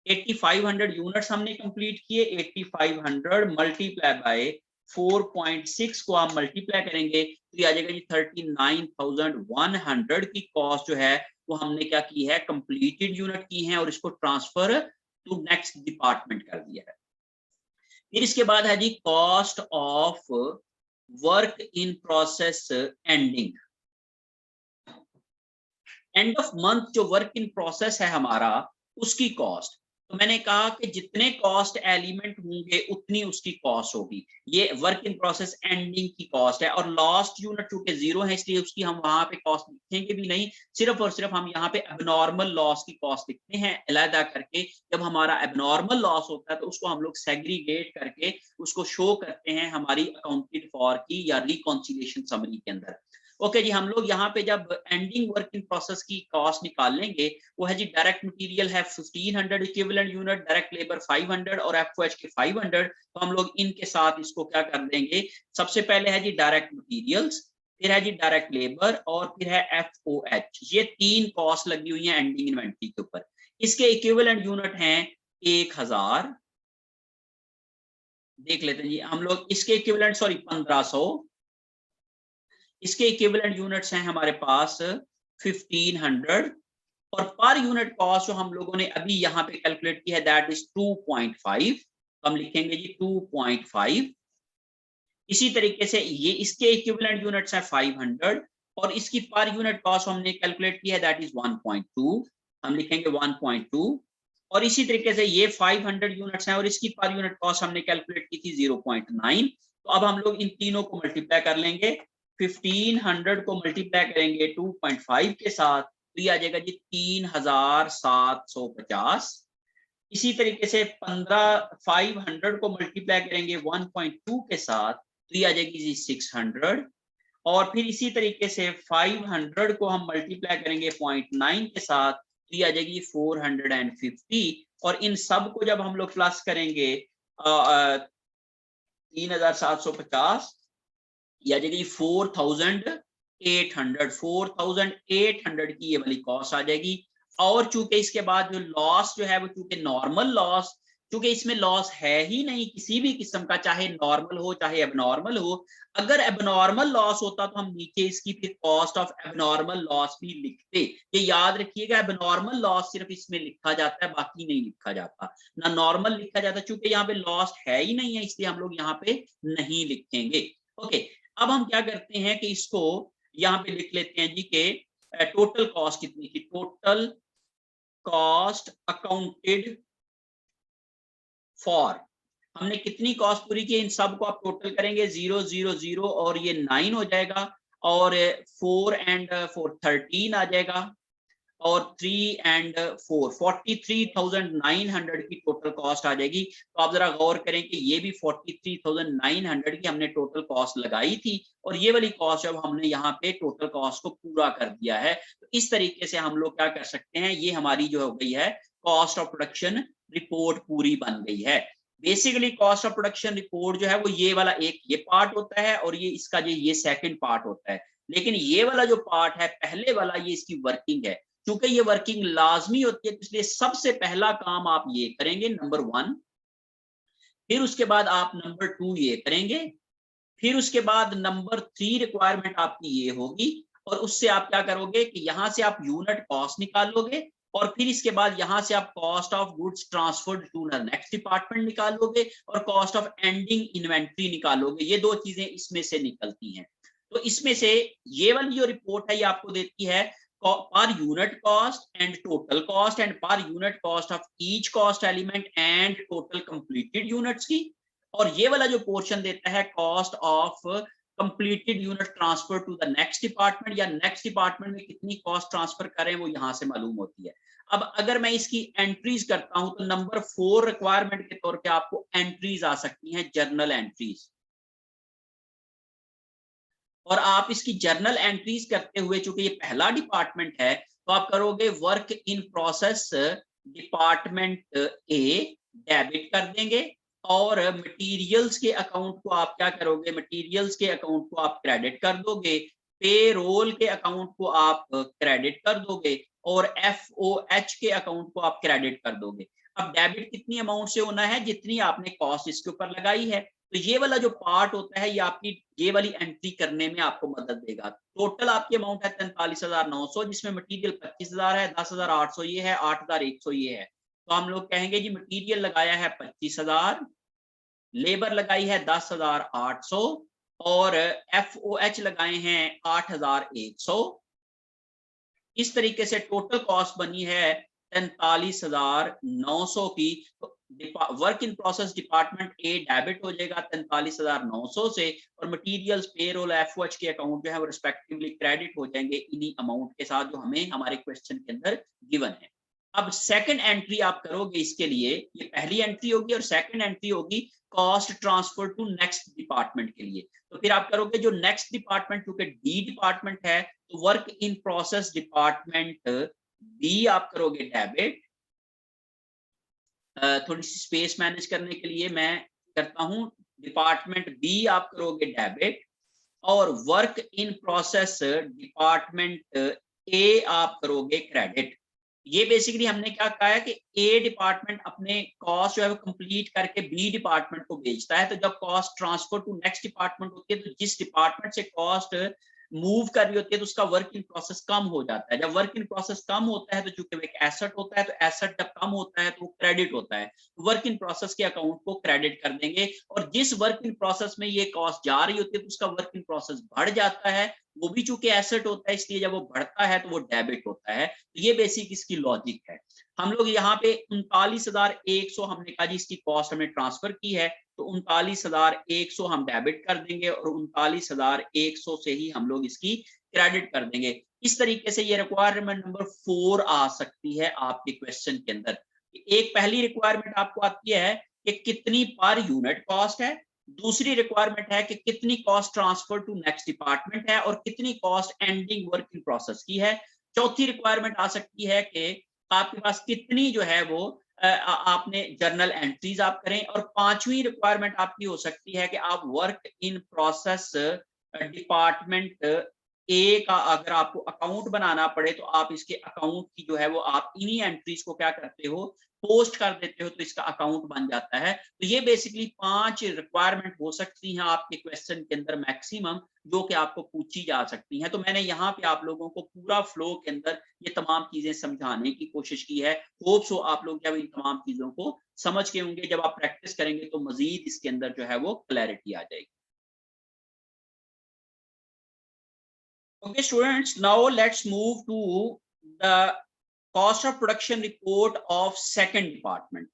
8500 units हमने कंप्लीट किए, 8500 मल्टीप्लाई बाय 4.6 को आप मल्टीप्लाई करेंगे तो ये आ जाएगा जी 39,100 की कॉस्ट जो है वो हमने क्या की है, कंप्लीटेड यूनिट की है और इसको ट्रांसफर टू नेक्स्ट डिपार्टमेंट कर दिया है। फिर इसके बाद है जी cost of work in process ending. End of month जो वर्क इन प्रोसेस है हमारा, उसकी कॉस्ट। तो मैंने कहा कि जितने कॉस्ट एलिमेंट होंगे उतनी उसकी कॉस्ट होगी। ये वर्क इन प्रोसेस एंडिंग की कॉस्ट है, और लास्ट यूनिट चूंकि जीरो है इसलिए उसकी हम वहां पे कॉस्ट लिखेंगे भी नहीं, सिर्फ और सिर्फ हम यहाँ पे एबनॉर्मल लॉस की कॉस्ट लिखते हैं अलहदा करके। जब हमारा एबनॉर्मल लॉस होता है तो उसको हम लोग सेग्रीगेट करके उसको शो करते हैं हमारी अकाउंटेड फॉर की या रिकॉन्सिलिएशन समरी के अंदर। ओके जी, हम लोग यहाँ पे जब एंडिंग वर्क इन प्रोसेस की कॉस्ट निकाल लेंगे, वो है जी डायरेक्ट मटेरियल है 1500 इक्विवेलेंट यूनिट, डायरेक्ट लेबर 500 और एफओएच के 500। तो हम लोग इनके साथ इसको क्या कर देंगे, सबसे पहले है जी डायरेक्ट मटेरियल्स, फिर है जी डायरेक्ट लेबर और फिर है एफओएच। ये तीन कॉस्ट लगी हुई है एंडिंग इन्वेंट्री के ऊपर। इसके इक्विवेलेंट यूनिट हैं 1000। देख लेते हैं जी हम लोग इसके इक्विवेलेंट, सॉरी 1500। इसके इक्विवेलेंट यूनिट्स हैं हमारे पास 1500, और पर यूनिट कॉस्ट जो हम लोगों ने अभी यहाँ पे कैलकुलेट की है दैट इज 2.5। हम लिखेंगे जी 2.5। इसी तरीके से ये इसके इक्विवेलेंट यूनिट्स हैं 500, और इसकी पर यूनिट कॉस्ट हमने कैलकुलेट की है दैट इज 1.2। हम लिखेंगे 1.2। और इसी तरीके से ये 500 यूनिट्स हैं और इसकी पर यूनिट कॉस्ट हमने कैलकुलेट की थी 0.9। तो अब हम लोग इन तीनों को मल्टीप्लाई कर लेंगे। 1500 को मल्टीप्लाई करेंगे 2.5 के साथ तो ये आ जाएगा जी 3750। इसी तरीके से 500 को मल्टीप्लाई करेंगे 1.2 के साथ तो ये आ जाएगी जी 600। और फिर इसी तरीके से 500 को हम मल्टीप्लाई करेंगे 0.9 के साथ तो ये आ जाएगी 450। और इन सब को जब हम लोग प्लस करेंगे 3750, या जाएगी 4800 की ये वाली कॉस्ट आ जाएगी। और चूंकि इसके बाद जो लॉस जो है वो चूंकि नॉर्मल लॉस, चूंकि इसमें लॉस है ही नहीं किसी भी किस्म का, चाहे नॉर्मल हो चाहे एबनॉर्मल हो। अगर एबनॉर्मल लॉस होता तो हम नीचे इसकी फिर कॉस्ट ऑफ एबनॉर्मल लॉस भी लिखते। ये याद रखिएगा, एबनॉर्मल लॉस सिर्फ इसमें लिखा जाता है, बाकी नहीं लिखा जाता, ना नॉर्मल लिखा जाता। चूंकि यहाँ पे लॉस है ही नहीं है इसलिए हम लोग यहाँ पे नहीं लिखेंगे। ओके, अब हम क्या करते हैं कि इसको यहाँ पे लिख लेते हैं जी के टोटल कॉस्ट कितनी थी। टोटल कॉस्ट अकाउंटेड फॉर, हमने कितनी कॉस्ट पूरी की, इन सब को आप टोटल करेंगे 0 0 0 और ये 9 हो जाएगा, और 4 एंड 4 13 आ जाएगा, और 3 एंड 4 43,900 की टोटल कॉस्ट आ जाएगी। तो आप जरा गौर करें कि ये भी 43,900 की हमने टोटल कॉस्ट लगाई थी, और ये वाली कॉस्ट जब हमने यहाँ पे टोटल कॉस्ट को पूरा कर दिया है, तो इस तरीके से हम लोग क्या कर सकते हैं, ये हमारी जो हो गई है कॉस्ट ऑफ प्रोडक्शन रिपोर्ट पूरी बन गई है। Basically cost of production report जो है वो ये वाला एक ये पार्ट होता है, और ये इसका ये सेकंड पार्ट होता है। लेकिन ये वाला जो पार्ट है पहले वाला, ये इसकी वर्किंग है। क्योंकि ये वर्किंग लाजमी होती है, इसलिए सबसे पहला काम आप ये करेंगे नंबर 1, फिर उसके बाद आप नंबर 2 ये करेंगे, फिर उसके बाद नंबर 3 रिक्वायरमेंट आपकी ये होगी, और उससे आप क्या करोगे कि यहां से आप यूनिट कॉस्ट निकालोगे, और फिर इसके बाद यहां से आप cost of goods transferred to the next department निकालोगे, और कॉस्ट ऑफ एंडिंग इन्वेंट्री निकालोगे। ये दो चीजें इसमें से निकलती हैं। तो इसमें से ये वाली जो रिपोर्ट है ये आपको देती है per unit cost and total cost and per unit cost of each cost element and total completed units की। और ये वाला जो पोर्शन देता है cost of completed unit transfer to the next department, या नेक्स्ट डिपार्टमेंट में कितनी कॉस्ट ट्रांसफर करें वो यहां से मालूम होती है। अब अगर मैं इसकी एंट्रीज करता हूं तो नंबर 4 रिक्वायरमेंट के तौर पे आपको एंट्रीज आ सकती हैं, जर्नल एंट्रीज। और आप इसकी जर्नल एंट्रीज करते हुए, चूंकि ये पहला डिपार्टमेंट है, तो आप करोगे work in process department A debit कर देंगे, और मटेरियल्स के अकाउंट को आप क्या करोगे, मटेरियल्स के अकाउंट को आप क्रेडिट कर दोगे, पेरोल के अकाउंट को आप क्रेडिट कर दोगे, और एफओएच के अकाउंट को आप क्रेडिट कर दोगे। अब डेबिट कितनी अमाउंट से होना है, जितनी आपने कॉस्ट इसके ऊपर लगाई है। तो ये वाला जो पार्ट होता है ये आपकी ये वाली एंट्री करने में आपको मदद देगा। टोटल आपकी अमाउंट है 43,900, जिसमें मटेरियल 25,000 है, 10,800 ये है, 8,100 ये है। तो हम लोग कहेंगे जी मटेरियल लगाया है 25,000, लेबर लगाई है 10,800 और FOH लगाए हैं 8,100। इस तरीके से टोटल कॉस्ट बनी है 43,900 की। तो work in process department A debit हो जाएगा 43,900 से, और मटेरियल्स, पेरोल, एफओएच के अकाउंट जो है वो रिस्पेक्टिवली क्रेडिट हो जाएंगे इन्हीं अमाउंट के साथ जो हमें हमारे क्वेश्चन के अंदर गिवन है। अब सेकंड एंट्री आप करोगे इसके लिए, ये पहली एंट्री होगी, और सेकंड एंट्री होगी cost transfer to next department के लिए। तो फिर आप करोगे जो नेक्स्ट डिपार्टमेंट, क्योंकि डी डिपार्टमेंट है, तो work in process department B आप करोगे डेबिट। थोड़ी सी स्पेस मैनेज करने के लिए मैं करता हूं, डिपार्टमेंट बी आप करोगे डेबिट, और वर्क इन प्रोसेस डिपार्टमेंट ए आप करोगे क्रेडिट। ये बेसिकली हमने क्या कहा है कि ए डिपार्टमेंट अपने कॉस्ट जो है वो कंप्लीट करके बी डिपार्टमेंट को बेचता है। तो जब cost transfer to next department होती है, तो जिस डिपार्टमेंट से कॉस्ट मूव कर रही होती है तो उसका वर्क इन प्रोसेस कम हो जाता है। जब वर्क इन प्रोसेस कम होता है तो चूंकि वो एक एसेट होता है, तो एसेट जब कम होता है तो वो क्रेडिट होता है, तो वर्क इन प्रोसेस के अकाउंट को क्रेडिट कर देंगे। और जिस वर्क इन प्रोसेस में ये कॉस्ट जा रही होती है तो उसका वर्क इन प्रोसेस बढ़ जाता है, वो भी चूंकि एसेट होता है, इसलिए जब वो बढ़ता है तो वो डेबिट होता है। तो ये बेसिक इसकी लॉजिक है। हम लोग यहाँ पे 39,100 हमने कहा जी इसकी कॉस्ट हमने ट्रांसफर की है, तो 39,100 हम डेबिट कर देंगे और 39,100 से ही हम लोग इसकी क्रेडिट कर देंगे। इस तरीके से ये रिक्वायरमेंट नंबर 4 आ सकती है आपके क्वेश्चन के अंदर। एक पहली रिक्वायरमेंट आपको आती है कि कितनी पर यूनिट कॉस्ट है, दूसरी रिक्वायरमेंट है कि कितनी cost transfer to next department है, और कितनी cost ending work in process की है। चौथी रिक्वायरमेंट आ सकती है कि आपके पास कितनी जो है वो आपने जर्नल एंट्रीज आप करें, और पांचवी रिक्वायरमेंट आपकी हो सकती है कि आप वर्क इन प्रोसेस डिपार्टमेंट ए का अगर आपको अकाउंट बनाना पड़े तो आप इसके अकाउंट की जो है वो आप इन्हीं एंट्रीज को क्या करते हो, पोस्ट कर देते हो, तो इसका अकाउंट बन जाता है। तो ये बेसिकली 5 रिक्वायरमेंट हो सकती हैं आपके क्वेश्चन के अंदर मैक्सिमम, जो कि आपको पूछी जा सकती हैं। तो मैंने यहाँ पे आप लोगों को पूरा फ्लो के अंदर ये तमाम चीजें समझाने की कोशिश की है। होप सो आप लोग जब इन तमाम चीजों को समझ के होंगे, जब आप प्रैक्टिस करेंगे तो मजीद इसके अंदर जो है वो क्लैरिटी आ जाएगी। Okay, students, now let's move to the cost of production report of second department.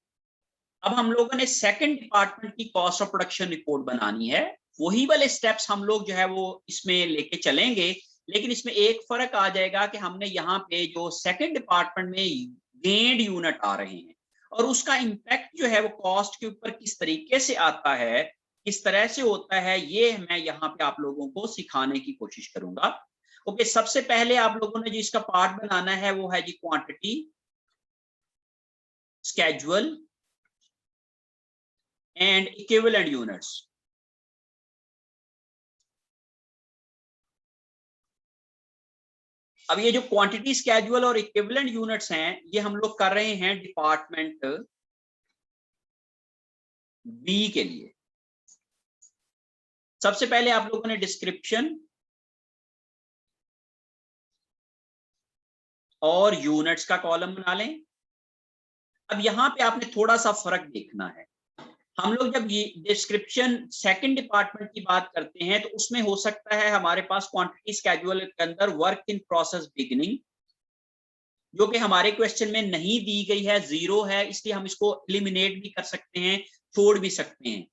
अब हम लोगों ने सेकंड डिपार्टमेंट की कॉस्ट ऑफ प्रोडक्शन रिपोर्ट बनानी है। वही वाले स्टेप्स हम लोग जो है वो इसमें लेके चलेंगे, लेकिन इसमें एक फर्क आ जाएगा कि हमने यहाँ पे जो सेकंड डिपार्टमेंट में गेन्ड यूनिट आ रहे हैं, और उसका इम्पैक्ट जो है वो कॉस्ट के ऊपर किस तरीके से आता है, किस तरह से होता है, ये मैं यहाँ पे आप लोगों को सिखाने की कोशिश करूंगा। ओके, सबसे पहले आप लोगों ने जिसका पार्ट बनाना है वो है जी quantity schedule and equivalent units. अब ये जो क्वांटिटी स्केड्यूल और इक्विवेलेंट यूनिट्स हैं, ये हम लोग कर रहे हैं डिपार्टमेंट बी के लिए। सबसे पहले आप लोगों ने डिस्क्रिप्शन और यूनिट्स का कॉलम बना लें। अब यहां पे आपने थोड़ा सा फर्क देखना है। हम लोग जब ये डिस्क्रिप्शन सेकंड डिपार्टमेंट की बात करते हैं तो उसमें हो सकता है हमारे पास क्वांटिटी स्केड्यूल के अंदर वर्क इन प्रोसेस बिगिनिंग, जो कि हमारे क्वेश्चन में नहीं दी गई है, 0 है, इसलिए हम इसको एलिमिनेट भी कर सकते हैं, छोड़ भी सकते हैं।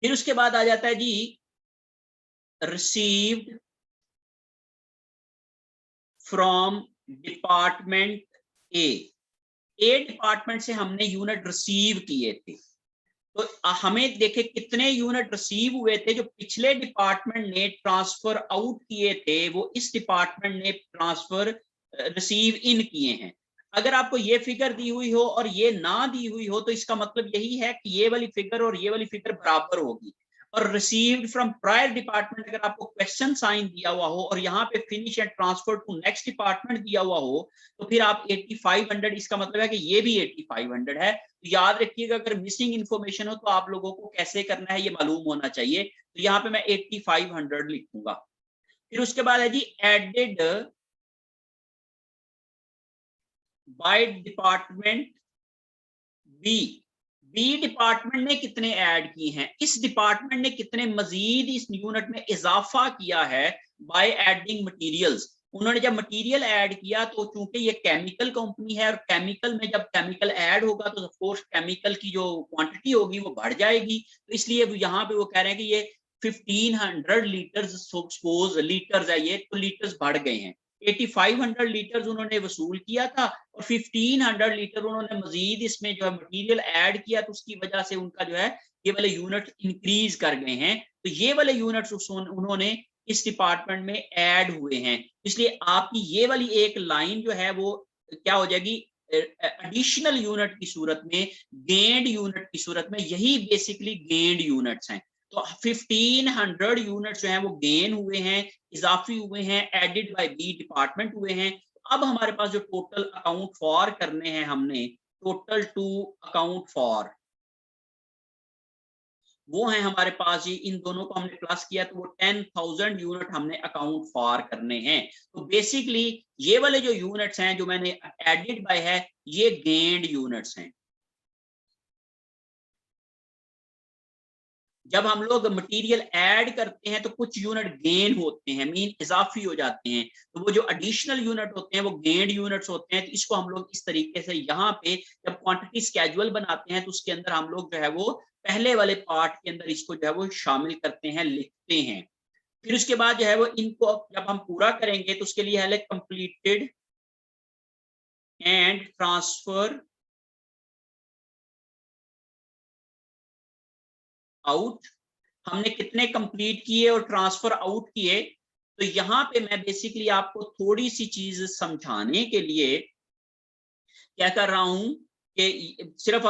फिर उसके बाद आ जाता है जी received from department A department से हमने यूनिट रिसीव किए थे। तो हमें देखे कितने यूनिट रिसीव हुए थे जो पिछले डिपार्टमेंट ने ट्रांसफर आउट किए थे, वो इस डिपार्टमेंट ने ट्रांसफर रिसीव इन किए हैं। अगर आपको ये फिगर दी हुई हो और ये ना दी हुई हो तो इसका मतलब यही है कि ये वाली फिगर और ये वाली फिगर बराबर होगी। और रिसीव्ड फ्रॉम प्रायर डिपार्टमेंट अगर आपको क्वेश्चन साइन दिया हुआ हो और यहाँ पे finish and transfer to next department दिया हुआ हो, तो फिर आप 8500, इसका मतलब है कि ये भी 8500 है। तो याद रखिएगा अगर मिसिंग इंफॉर्मेशन हो तो आप लोगों को कैसे करना है ये मालूम होना चाहिए। तो यहाँ पे मैं 8500 लिखूंगा। फिर उसके बाद है जी added by department B, B department ने कितने ऐड किए हैं, इस डिपार्टमेंट ने कितने मजीद इस यूनिट में इजाफा किया है बाय एडिंग मटेरियल्स। उन्होंने जब मटेरियल ऐड किया तो चूंकि ये केमिकल कंपनी है और केमिकल में जब केमिकल ऐड होगा तो ऑफ कोर्स केमिकल की जो क्वांटिटी होगी वो बढ़ जाएगी, तो इसलिए यहाँ पे वो कह रहे हैं कि ये 1500 लीटर्स सपोज लीटर्स है ये, तो लीटर्स बढ़ गए हैं। 8500 लीटर्स उन्होंने वसूल किया था और 1500 लीटर उन्होंने मजीद इसमें जो है मटेरियल ऐड किया, तो उसकी वजह से उनका जो है ये वाले यूनिट इंक्रीज कर गए हैं। तो ये वाले यूनिट्स उन्होंने इस डिपार्टमेंट में ऐड हुए हैं, इसलिए आपकी ये वाली एक लाइन जो है वो क्या हो जाएगी, एडिशनल यूनिट की सूरत में, गेन्ड यूनिट की सूरत में, यही बेसिकली गेन्ड यूनिट्स हैं। तो 1500 यूनिट्स जो हैं वो गेन हुए हैं, इजाफी हुए हैं, एडिड बाय बी डिपार्टमेंट हुए हैं। अब हमारे पास जो टोटल अकाउंट फॉर करने हैं हमने, टोटल टू अकाउंट फॉर, वो है हमारे पास जी, इन दोनों को हमने प्लस किया तो वो 10,000 यूनिट हमने अकाउंट फॉर करने हैं। तो बेसिकली ये वाले जो यूनिट्स हैं जो मैंने एडिड बाय है, ये गेन्ड यूनिट्स हैं। जब हम लोग मटेरियल ऐड करते हैं तो कुछ यूनिट गेन होते हैं, मीन इजाफी हो जाते हैं, तो वो जो एडिशनल यूनिट होते हैं वो गेन्ड यूनिट्स होते हैं। तो इसको हम लोग इस तरीके से यहाँ पे जब क्वांटिटी स्केड्यूल बनाते हैं तो उसके अंदर हम लोग जो है वो पहले वाले पार्ट के अंदर इसको जो है वो शामिल करते हैं, लिखते हैं। फिर उसके बाद जो है वो इनको जब हम पूरा करेंगे तो उसके लिए है कंप्लीटेड एंड ट्रांसफर आउट, हमने कितने कंप्लीट किए और ट्रांसफर आउट किए। तो यहाँ पे मैं बेसिकली आपको थोड़ी सी चीज समझाने के लिए क्या कर रहा हूं कि सिर्फ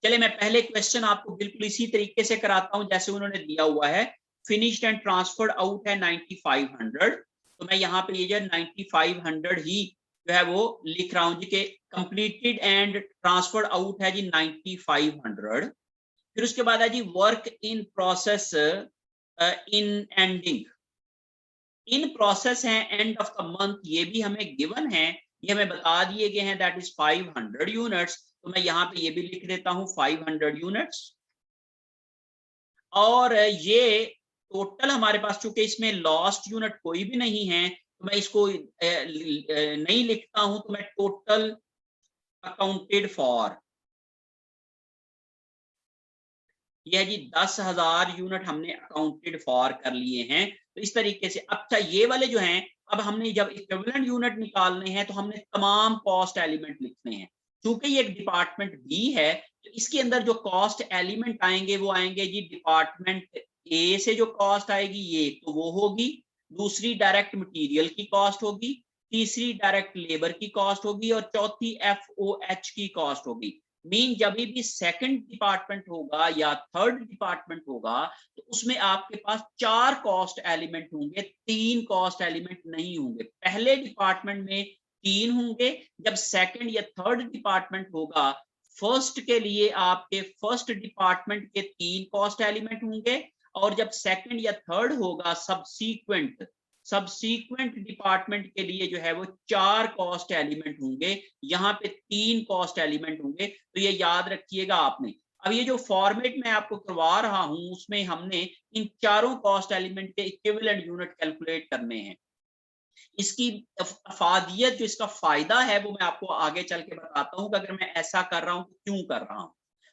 चले मैं पहले क्वेश्चन आपको बिल्कुल इसी तरीके से कराता हूं जैसे उन्होंने दिया हुआ है। फिनिश्ड एंड ट्रांसफर्ड आउट है 9500, तो मैं यहाँ पे ये जो 9500 ही जो है वो लिख रहा हूँ जी कि कंप्लीटेड एंड ट्रांसफर्ड आउट है जी 9500। फिर उसके बाद है जी work in process in ending, in process है एंड ऑफ द मंथ, ये भी हमें गिवन है, ये हमें बता दिए गए हैं, दैट इज 500 यूनिट्स। तो मैं यहाँ पे ये भी लिख देता हूँ 500 यूनिट्स। और ये टोटल हमारे पास चूंकि इसमें लॉस्ट यूनिट कोई भी नहीं है तो मैं इसको नहीं लिखता हूं, तो मैं टोटल अकाउंटेड फॉर, यह जी 10,000 यूनिट हमने अकाउंटेड फॉर कर लिए हैं। तो इस तरीके से अच्छा ये वाले जो हैं, अब हमने जब इक्विवेलेंट यूनिट निकालने हैं तो हमने तमाम कॉस्ट एलिमेंट लिखने हैं। चूंकि ये एक डिपार्टमेंट बी है तो इसके अंदर जो कॉस्ट एलिमेंट आएंगे वो आएंगे जी डिपार्टमेंट ए से जो कॉस्ट आएगी ये तो वो होगी, दूसरी डायरेक्ट मटीरियल की कॉस्ट होगी, तीसरी डायरेक्ट लेबर की कॉस्ट होगी और चौथी FOH की कॉस्ट होगी। मीन जब भी सेकंड डिपार्टमेंट होगा या थर्ड डिपार्टमेंट होगा तो उसमें आपके पास 4 कॉस्ट एलिमेंट होंगे, 3 कॉस्ट एलिमेंट नहीं होंगे। पहले डिपार्टमेंट में 3 होंगे, जब सेकंड या थर्ड डिपार्टमेंट होगा फर्स्ट के लिए आपके फर्स्ट डिपार्टमेंट के 3 कॉस्ट एलिमेंट होंगे, और जब सेकंड या थर्ड होगा सब्सीक्वेंट डिपार्टमेंट के लिए जो है वो 4 कॉस्ट एलिमेंट होंगे, यहाँ पे 3 कॉस्ट एलिमेंट होंगे। तो ये याद रखिएगा आपने। अब ये जो फॉर्मेट मैं आपको करवा रहा हूं उसमें हमने इन चारों कॉस्ट एलिमेंट के इक्विवेलेंट यूनिट कैलकुलेट करने हैं। इसकी अफादियत जो इसका फायदा है वो मैं आपको आगे चल के बताता हूं कि अगर मैं ऐसा कर रहा हूं तो क्यों कर रहा हूं।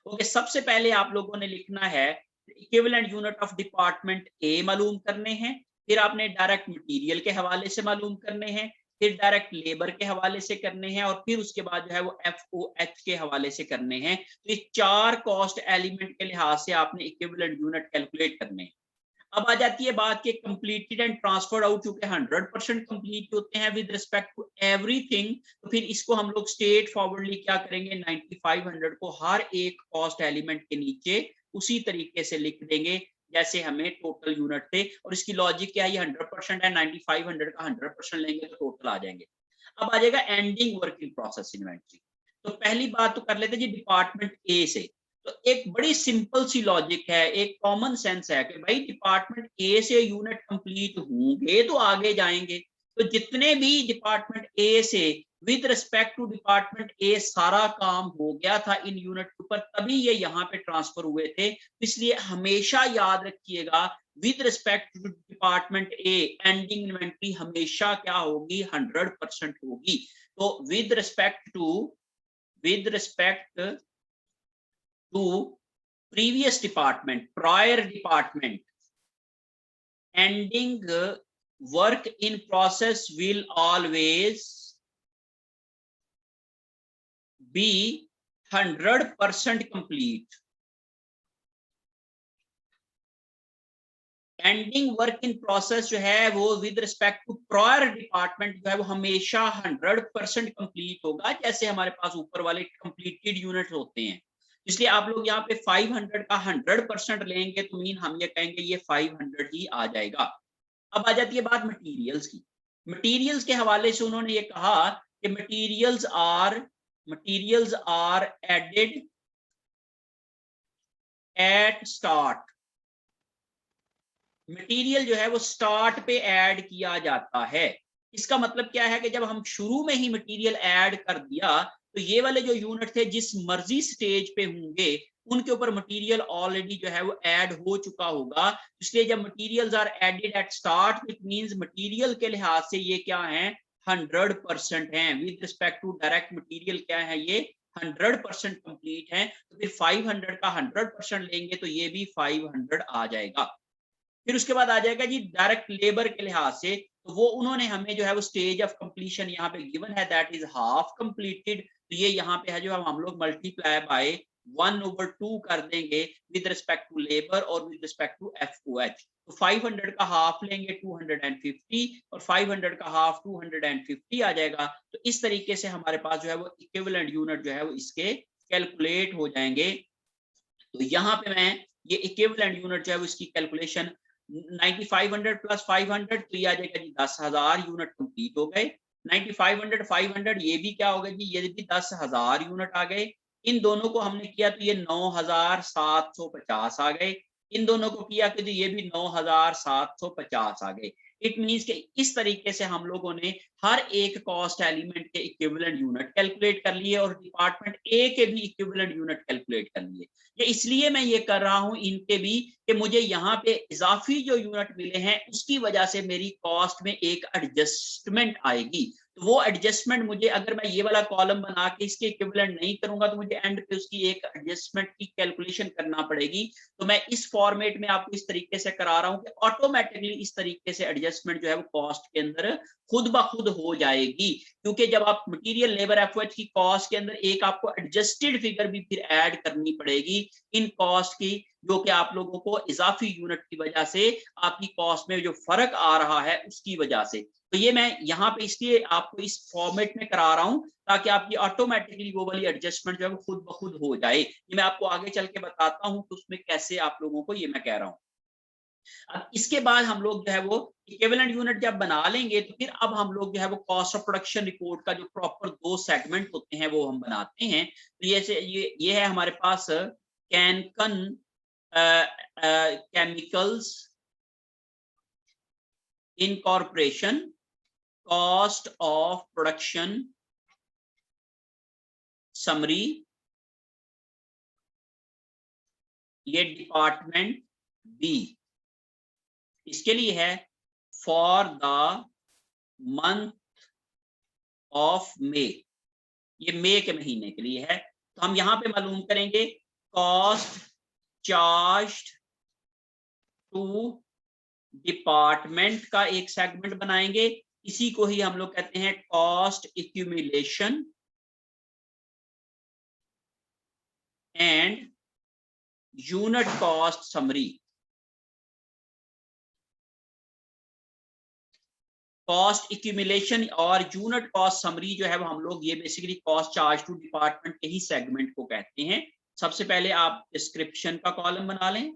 ओके, सबसे पहले आप लोगों ने लिखना है equivalent unit of department A मालूम करने हैं, फिर आपने डायरेक्ट मटेरियल के हवाले से मालूम करने हैं, फिर डायरेक्ट लेबर के हवाले से करने हैं, और फिर उसके बाद जो है वो FOH के हवाले से करने हैं। तो ये 4 कॉस्ट एलिमेंट के लिहाज से आपने इक्विवेलेंट यूनिट कैलकुलेट करने हैं। अब आ जाती है बात कि कंप्लीटेड एंड ट्रांसफर्ड आउट, चूंकि 100% कंप्लीट होते हैं विद रिस्पेक्ट टू एवरीथिंग, तो फिर इसको हम लोग स्ट्रेट फॉरवर्डली क्या करेंगे, 9500 को हर एक कॉस्ट एलिमेंट के नीचे उसी तरीके से लिख देंगे जैसे हमें टोटल यूनिट थे। और इसकी लॉजिक क्या है, ये 100% है, 9500 का 100% लेंगे तो टोटल आ जाएंगे। अब आ जाएगा एंडिंग वर्किंग प्रोसेस इन्वेंटरी। तो पहली बात तो कर लेते हैं जी डिपार्टमेंट ए से। तो एक बड़ी सिंपल सी लॉजिक है, एक कॉमन सेंस है कि भाई डिपार्टमेंट ए से यूनिट कंप्लीट होंगे तो आगे जाएंगे। तो जितने भी डिपार्टमेंट ए से विद रिस्पेक्ट टू डिपार्टमेंट ए सारा काम हो गया था इन यूनिट के ऊपर, तभी ये यहाँ पे ट्रांसफर हुए थे। इसलिए हमेशा याद रखिएगा with respect to department A ending inventory हमेशा क्या होगी, 100% होगी। तो with respect to previous department, prior department, ending work in process will always be 100% complete. Ending work in process जो है वो with respect to prior department जो है वो हमेशा 100% कंप्लीट होगा, जैसे हमारे पास ऊपर वाले कंप्लीटेड यूनिट्स होते हैं। इसलिए आप लोग यहाँ पे 500 का 100% लेंगे तो मीन हम ये कहेंगे ये 500 ही आ जाएगा। अब आ जाती है बात मटेरियल्स की। मटेरियल्स के हवाले से उन्होंने ये कहा कि materials are added at start. Material जो है वो स्टार्ट पे ऐड किया जाता है। इसका मतलब क्या है कि जब हम शुरू में ही मटेरियल ऐड कर दिया तो ये वाले जो यूनिट थे जिस मर्जी स्टेज पे होंगे उनके ऊपर मटेरियल ऑलरेडी जो है वो ऐड हो चुका होगा। इसलिए जब materials are added at start it means material के लिहाज से ये क्या है, 100% है। With respect to direct material क्या है, ये 100% कंप्लीट है। तो फिर 500 का 100% लेंगे तो ये भी 500 आ जाएगा। फिर उसके बाद आ जाएगा जी डायरेक्ट लेबर के लिहाज से, तो वो उन्होंने हमें जो है वो स्टेज ऑफ कंप्लीशन यहाँ पे गिवन है, दैट इज हाफ कंप्लीटेड। तो ये यहाँ पे है जो हम लोग मल्टीप्लाई बाय 1/2 कर देंगे विद रिस्पेक्ट टू लेबर और विद रिस्पेक्ट टू FOH। तो 500 का हाफ लेंगे 250 और 500 का हाफ 250 आ जाएगा। तो इस तरीके से हमारे पास जो है वो इक्विवेलेंट यूनिट जो है वो इसके कैलकुलेट हो जाएंगे। तो यहाँ पे मैं ये इक्विवेलेंट यूनिट जो है वो इसकी कैलकुलेशन 9500 प्लस 500 तो ये आ जाएगा जी 10,000 यूनिट कंप्लीट हो गए। 9500 500 ये भी क्या होगा जी, ये भी 10,000 यूनिट आ गए। इन दोनों को हमने किया तो ये 9,750 आ गए। इन दोनों को किया तो ये भी 9,750 आ गए। इट मींस कि इस तरीके से हम लोगों ने हर एक कॉस्ट एलिमेंट के इक्विवेलेंट यूनिट कैलकुलेट कर लिए और डिपार्टमेंट ए के भी इक्विवेलेंट यूनिट कैलकुलेट कर लिए। ये इसलिए मैं ये कर रहा हूं इनके भी कि मुझे यहाँ पे इजाफी जो यूनिट मिले हैं उसकी वजह से मेरी कॉस्ट में एक एडजस्टमेंट आएगी। तो वो एडजस्टमेंट मुझे, अगर मैं ये वाला कॉलम बना के इसके इक्विवेलेंट नहीं करूंगा तो मुझे एंड पे उसकी एक एडजस्टमेंट की कैलकुलेशन करना पड़ेगी। तो मैं इस फॉर्मेट में आपको इस तरीके से करा रहा हूं कि ऑटोमेटिकली इस तरीके से एडजस्टमेंट जो है वो कॉस्ट के अंदर खुद ब खुद हो जाएगी। क्योंकि जब आप मटेरियल लेबर FOH की कॉस्ट के अंदर एक आपको एडजस्टेड फिगर भी फिर ऐड करनी पड़ेगी इन कॉस्ट की, जो कि आप लोगों को इजाफी यूनिट की वजह से आपकी कॉस्ट में जो फर्क आ रहा है उसकी वजह से। तो ये मैं यहाँ पे इसलिए आपको इस फॉर्मेट में करा रहा हूं ताकि आपकी ऑटोमेटिकली वो वाली एडजस्टमेंट जो है वो खुद ब खुद हो जाए। ये मैं आपको आगे चल के बताता हूँ कि उसमें कैसे आप लोगों को, ये मैं कह रहा हूँ। अब इसके बाद हम लोग जो है वो इक्विवेलेंट यूनिट जब बना लेंगे तो फिर अब हम लोग जो है वो कॉस्ट ऑफ प्रोडक्शन रिपोर्ट का जो प्रॉपर 2 सेगमेंट होते हैं वो हम बनाते हैं। तो ये है हमारे पास Cancun chemicals incorporation cost of production summary, ये डिपार्टमेंट बी। इसके लिए है for the month of May, ये मई के महीने के लिए है। तो हम यहां पे मालूम करेंगे कॉस्ट चार्ज्ड टू डिपार्टमेंट का एक सेगमेंट बनाएंगे। इसी को ही हम लोग कहते हैं cost accumulation and unit cost summary. Cost accumulation और यूनिट कॉस्ट समरी जो है वो हम लोग ये basically cost charge to department के ही सेगमेंट को कहते हैं। सबसे पहले आप डिस्क्रिप्शन का कॉलम बना लें,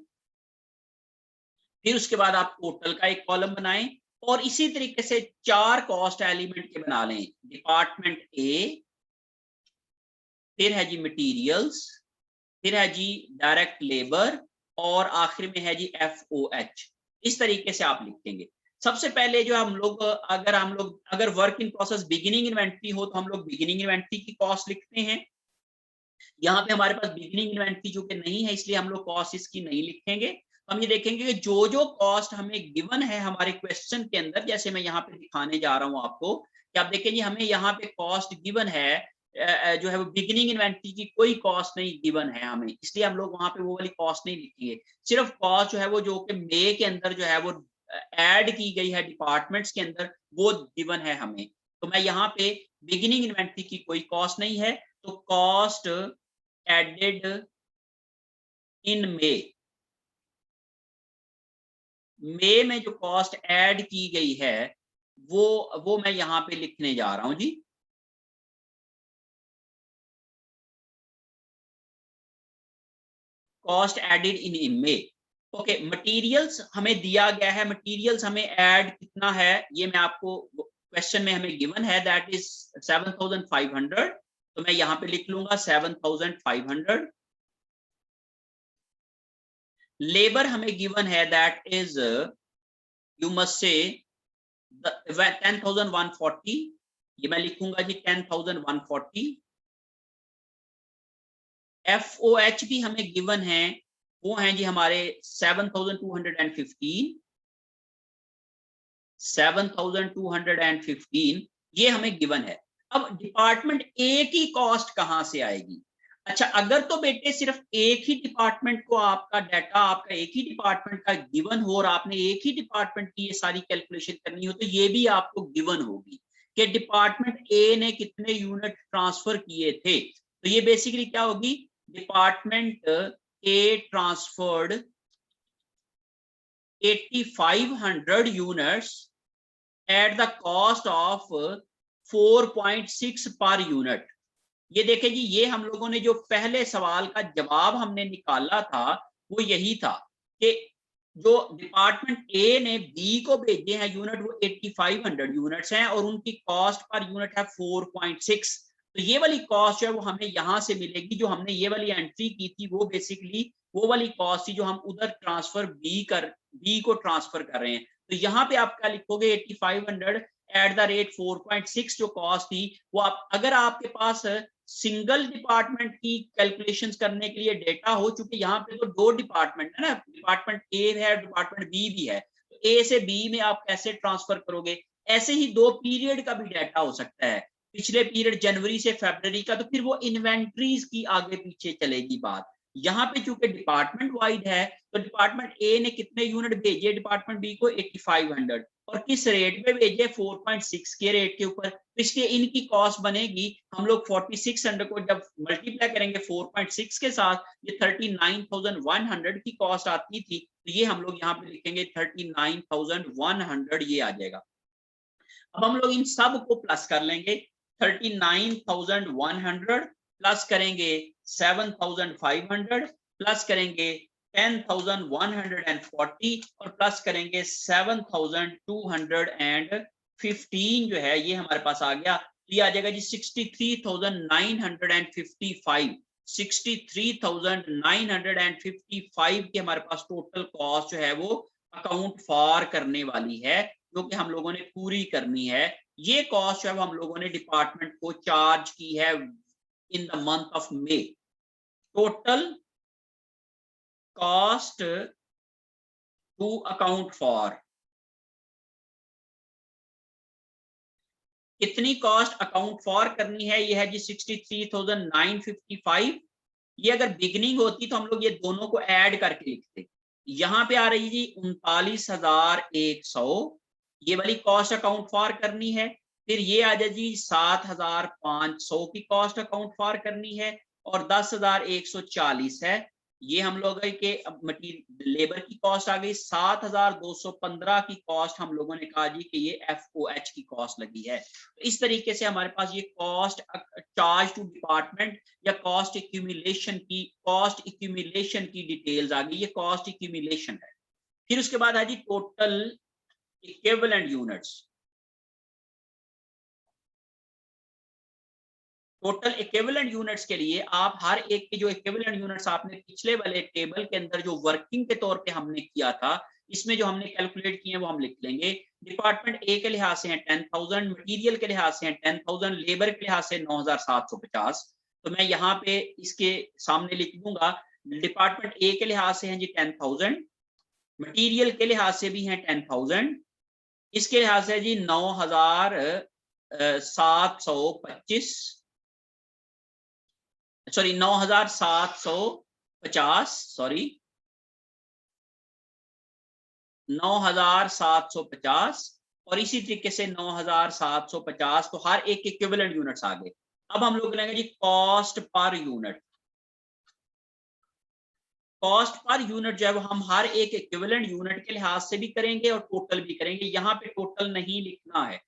फिर उसके बाद आप टोटल का एक कॉलम बनाएं और इसी तरीके से 4 कॉस्ट एलिमेंट के बना लें। डिपार्टमेंट ए, फिर है जी मटेरियल्स, फिर है जी डायरेक्ट लेबर और आखिर में है जी FOH। इस तरीके से आप लिखेंगे। सबसे पहले जो हम लोग अगर work in process beginning inventory हो तो हम लोग बिगिनिंग इन्वेंट्री की कॉस्ट लिखते हैं। यहाँ पे हमारे पास बिगिनिंग इन्वेंट्री जो कि नहीं है, इसलिए हम लोग कॉस्ट इसकी नहीं लिखेंगे। हम ये देखेंगे कि जो जो कॉस्ट हमें गिवन है हमारे क्वेश्चन के अंदर, जैसे मैं यहाँ पे दिखाने जा रहा हूँ आपको कि आप देखेंगे हमें यहाँ पे कॉस्ट गिवन है, जो है वो बिगिनिंग इन्वेंट्री की कोई कॉस्ट नहीं गिवन है हमें, इसलिए हम लोग वहां पे वो वाली कॉस्ट नहीं लिखेंगे। सिर्फ कॉस्ट जो है वो जो कि मे के अंदर जो है वो ऐड की गई है डिपार्टमेंट्स के अंदर, वो गिवन है हमें। तो मैं यहाँ पे बिगिनिंग इन्वेंट्री की कोई कॉस्ट नहीं है, तो कॉस्ट एडेड इन मे में जो कॉस्ट ऐड की गई है वो मैं यहाँ पे लिखने जा रहा हूं जी। Cost added in May. Okay, materials हमें दिया गया है, मटेरियल्स हमें ऐड कितना है ये मैं आपको क्वेश्चन में हमें गिवन है, दैट इज 7500। तो मैं यहाँ पे लिख लूंगा 7500। लेबर हमें गिवन है, that is you must say 10,140, ये मैं लिखूंगा जी 10,140। FOH भी हमें गिवन है, वो हैं जी हमारे 7,215, 7,215 ये हमें गिवन है। अब डिपार्टमेंट ए की कॉस्ट कहां से आएगी? अच्छा, अगर तो बेटे सिर्फ एक ही डिपार्टमेंट को आपका डाटा, आपका एक ही डिपार्टमेंट का गिवन हो और आपने एक ही डिपार्टमेंट की ये सारी कैलकुलेशन करनी हो, तो ये भी आपको गिवन होगी कि डिपार्टमेंट ए ने कितने यूनिट ट्रांसफर किए थे। तो ये बेसिकली क्या होगी, department A transferred 8,500 units at the cost of 4.6 per unit. ये देखें जी, ये हम लोगों ने जो पहले सवाल का जवाब हमने निकाला था वो यही था कि जो डिपार्टमेंट ए ने बी को भेजे हैं यूनिट वो 8,500 यूनिट्स हैं और उनकी कॉस्ट पर यूनिट है 4.6। तो ये वाली कॉस्ट है वो हमें यहाँ से मिलेगी, जो हमने ये वाली एंट्री की थी वो बेसिकली वो वाली कॉस्ट थी जो हम उधर ट्रांसफर बी को ट्रांसफर कर रहे हैं। तो यहाँ पे आप क्या लिखोगे, 8,500 एट द रेट 4.6 जो कॉस्ट थी वो आप, अगर आपके पास सिंगल डिपार्टमेंट की कैलकुलेशंस करने के लिए डेटा हो, चूंकि यहाँ पे तो दो डिपार्टमेंट है ना, डिपार्टमेंट ए है, डिपार्टमेंट बी भी है, तो ए से बी में आप कैसे ट्रांसफर करोगे? ऐसे ही दो पीरियड का भी डाटा हो सकता है, पिछले पीरियड जनवरी से फरवरी का, तो फिर वो इन्वेंट्रीज की आगे पीछे चलेगी बात। यहाँ पे चूंकि डिपार्टमेंट वाइड है, तो डिपार्टमेंट ए ने कितने यूनिट भेजे डिपार्टमेंट बी को, 8,500, और किस रेट पे भेजे, 4.6 के रेट के ऊपर, तो इसलिए इनकी कॉस्ट बनेगी, हम लोग 4600 को जब मल्टीप्लाई करेंगे 4.6 के साथ, ये 39,100 की कॉस्ट आती थी, तो ये हम लोग यहाँ पे लिखेंगे 39,100 ये आ जाएगा। अब हम लोग इन सब को प्लस कर लेंगे, 39,100 प्लस करेंगे 7,500 प्लस करेंगे 10,140 और प्लस करेंगे 7,215 जो है ये हमारे पास आ गया। ये आ जाएगा जी 63,955, 63,955 की हमारे पास टोटल कॉस्ट जो है वो अकाउंट फॉर करने वाली है, जो कि हम लोगों ने पूरी करनी है। ये कॉस्ट जो है हम लोगों ने डिपार्टमेंट को चार्ज की है in the month of May. Total cost to account for, कितनी कॉस्ट अकाउंट फॉर करनी है, ये है जी 63,955। ये अगर बिगनिंग होती तो हम लोग ये दोनों को ऐड करके लिखते। यहाँ पे आ रही जी 39,100, ये वाली कॉस्ट अकाउंट फॉर करनी है। फिर ये आ जाए जी 7,500 की कॉस्ट अकाउंट फॉर करनी है, और 10,140 है ये हम लोग के मटीरियल लेबर की कॉस्ट आ गई। 7,215 की कॉस्ट हम लोगों ने कहा जी कि ये FOH की कॉस्ट लगी है। तो इस तरीके से हमारे पास ये कॉस्ट चार्ज टू डिपार्टमेंट या कॉस्ट एक्यूमुलेशन की डिटेल्स आ गई, ये कॉस्ट एक्यूमुलेशन है। फिर उसके बाद है जी total equivalent units. Total equivalent units के लिए आप हर एक के जो इक्विवेलेंट यूनिट्स आपने पिछले वाले टेबल के अंदर जो वर्किंग के तौर पे हमने किया था, इसमें जो हमने कैलकुलेट किए हैं वो हम लिख लेंगे। डिपार्टमेंट ए के लिहाज से हैं 10,000, मटेरियल के लिहाज से हैं 10,000, लेबर के लिहाज से 9,750। तो मैं यहाँ पे इसके सामने लिख दूंगा, डिपार्टमेंट ए के लिहाज से हैं जी 10,000, मटेरियल के लिहाज से भी हैं 10,000, इसके लिहाज से जी 9,725, सॉरी 9,750, सॉरी 9,750, और इसी तरीके से 9,750, तो हर एक इक्विवेलेंट यूनिट्स आ गए। अब हम लोग लेंगे जी cost per unit. Cost per unit जो है वो हम हर एक इक्विवेलेंट यूनिट के लिहाज से भी करेंगे और टोटल भी करेंगे। यहाँ पे टोटल नहीं लिखना है।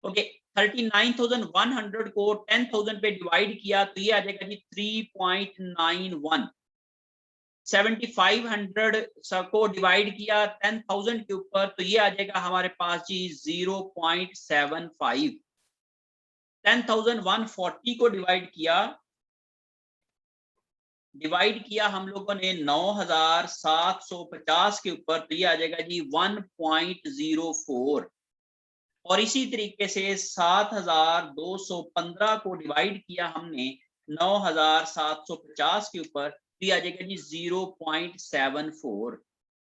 ओके, 39,100 को 10,000 पे डिवाइड किया तो ये आ जाएगा जी 3.91। 7,500 को डिवाइड किया 10,000 के ऊपर तो ये आ जाएगा हमारे पास जी 0.75। 10,140 को डिवाइड किया हम लोगों ने 9,750 के ऊपर तो ये आ जाएगा जी 1.04। और इसी तरीके से 7,215 को डिवाइड किया हमने 9,750 के ऊपर तो ये आ जाएगा जी 0.74।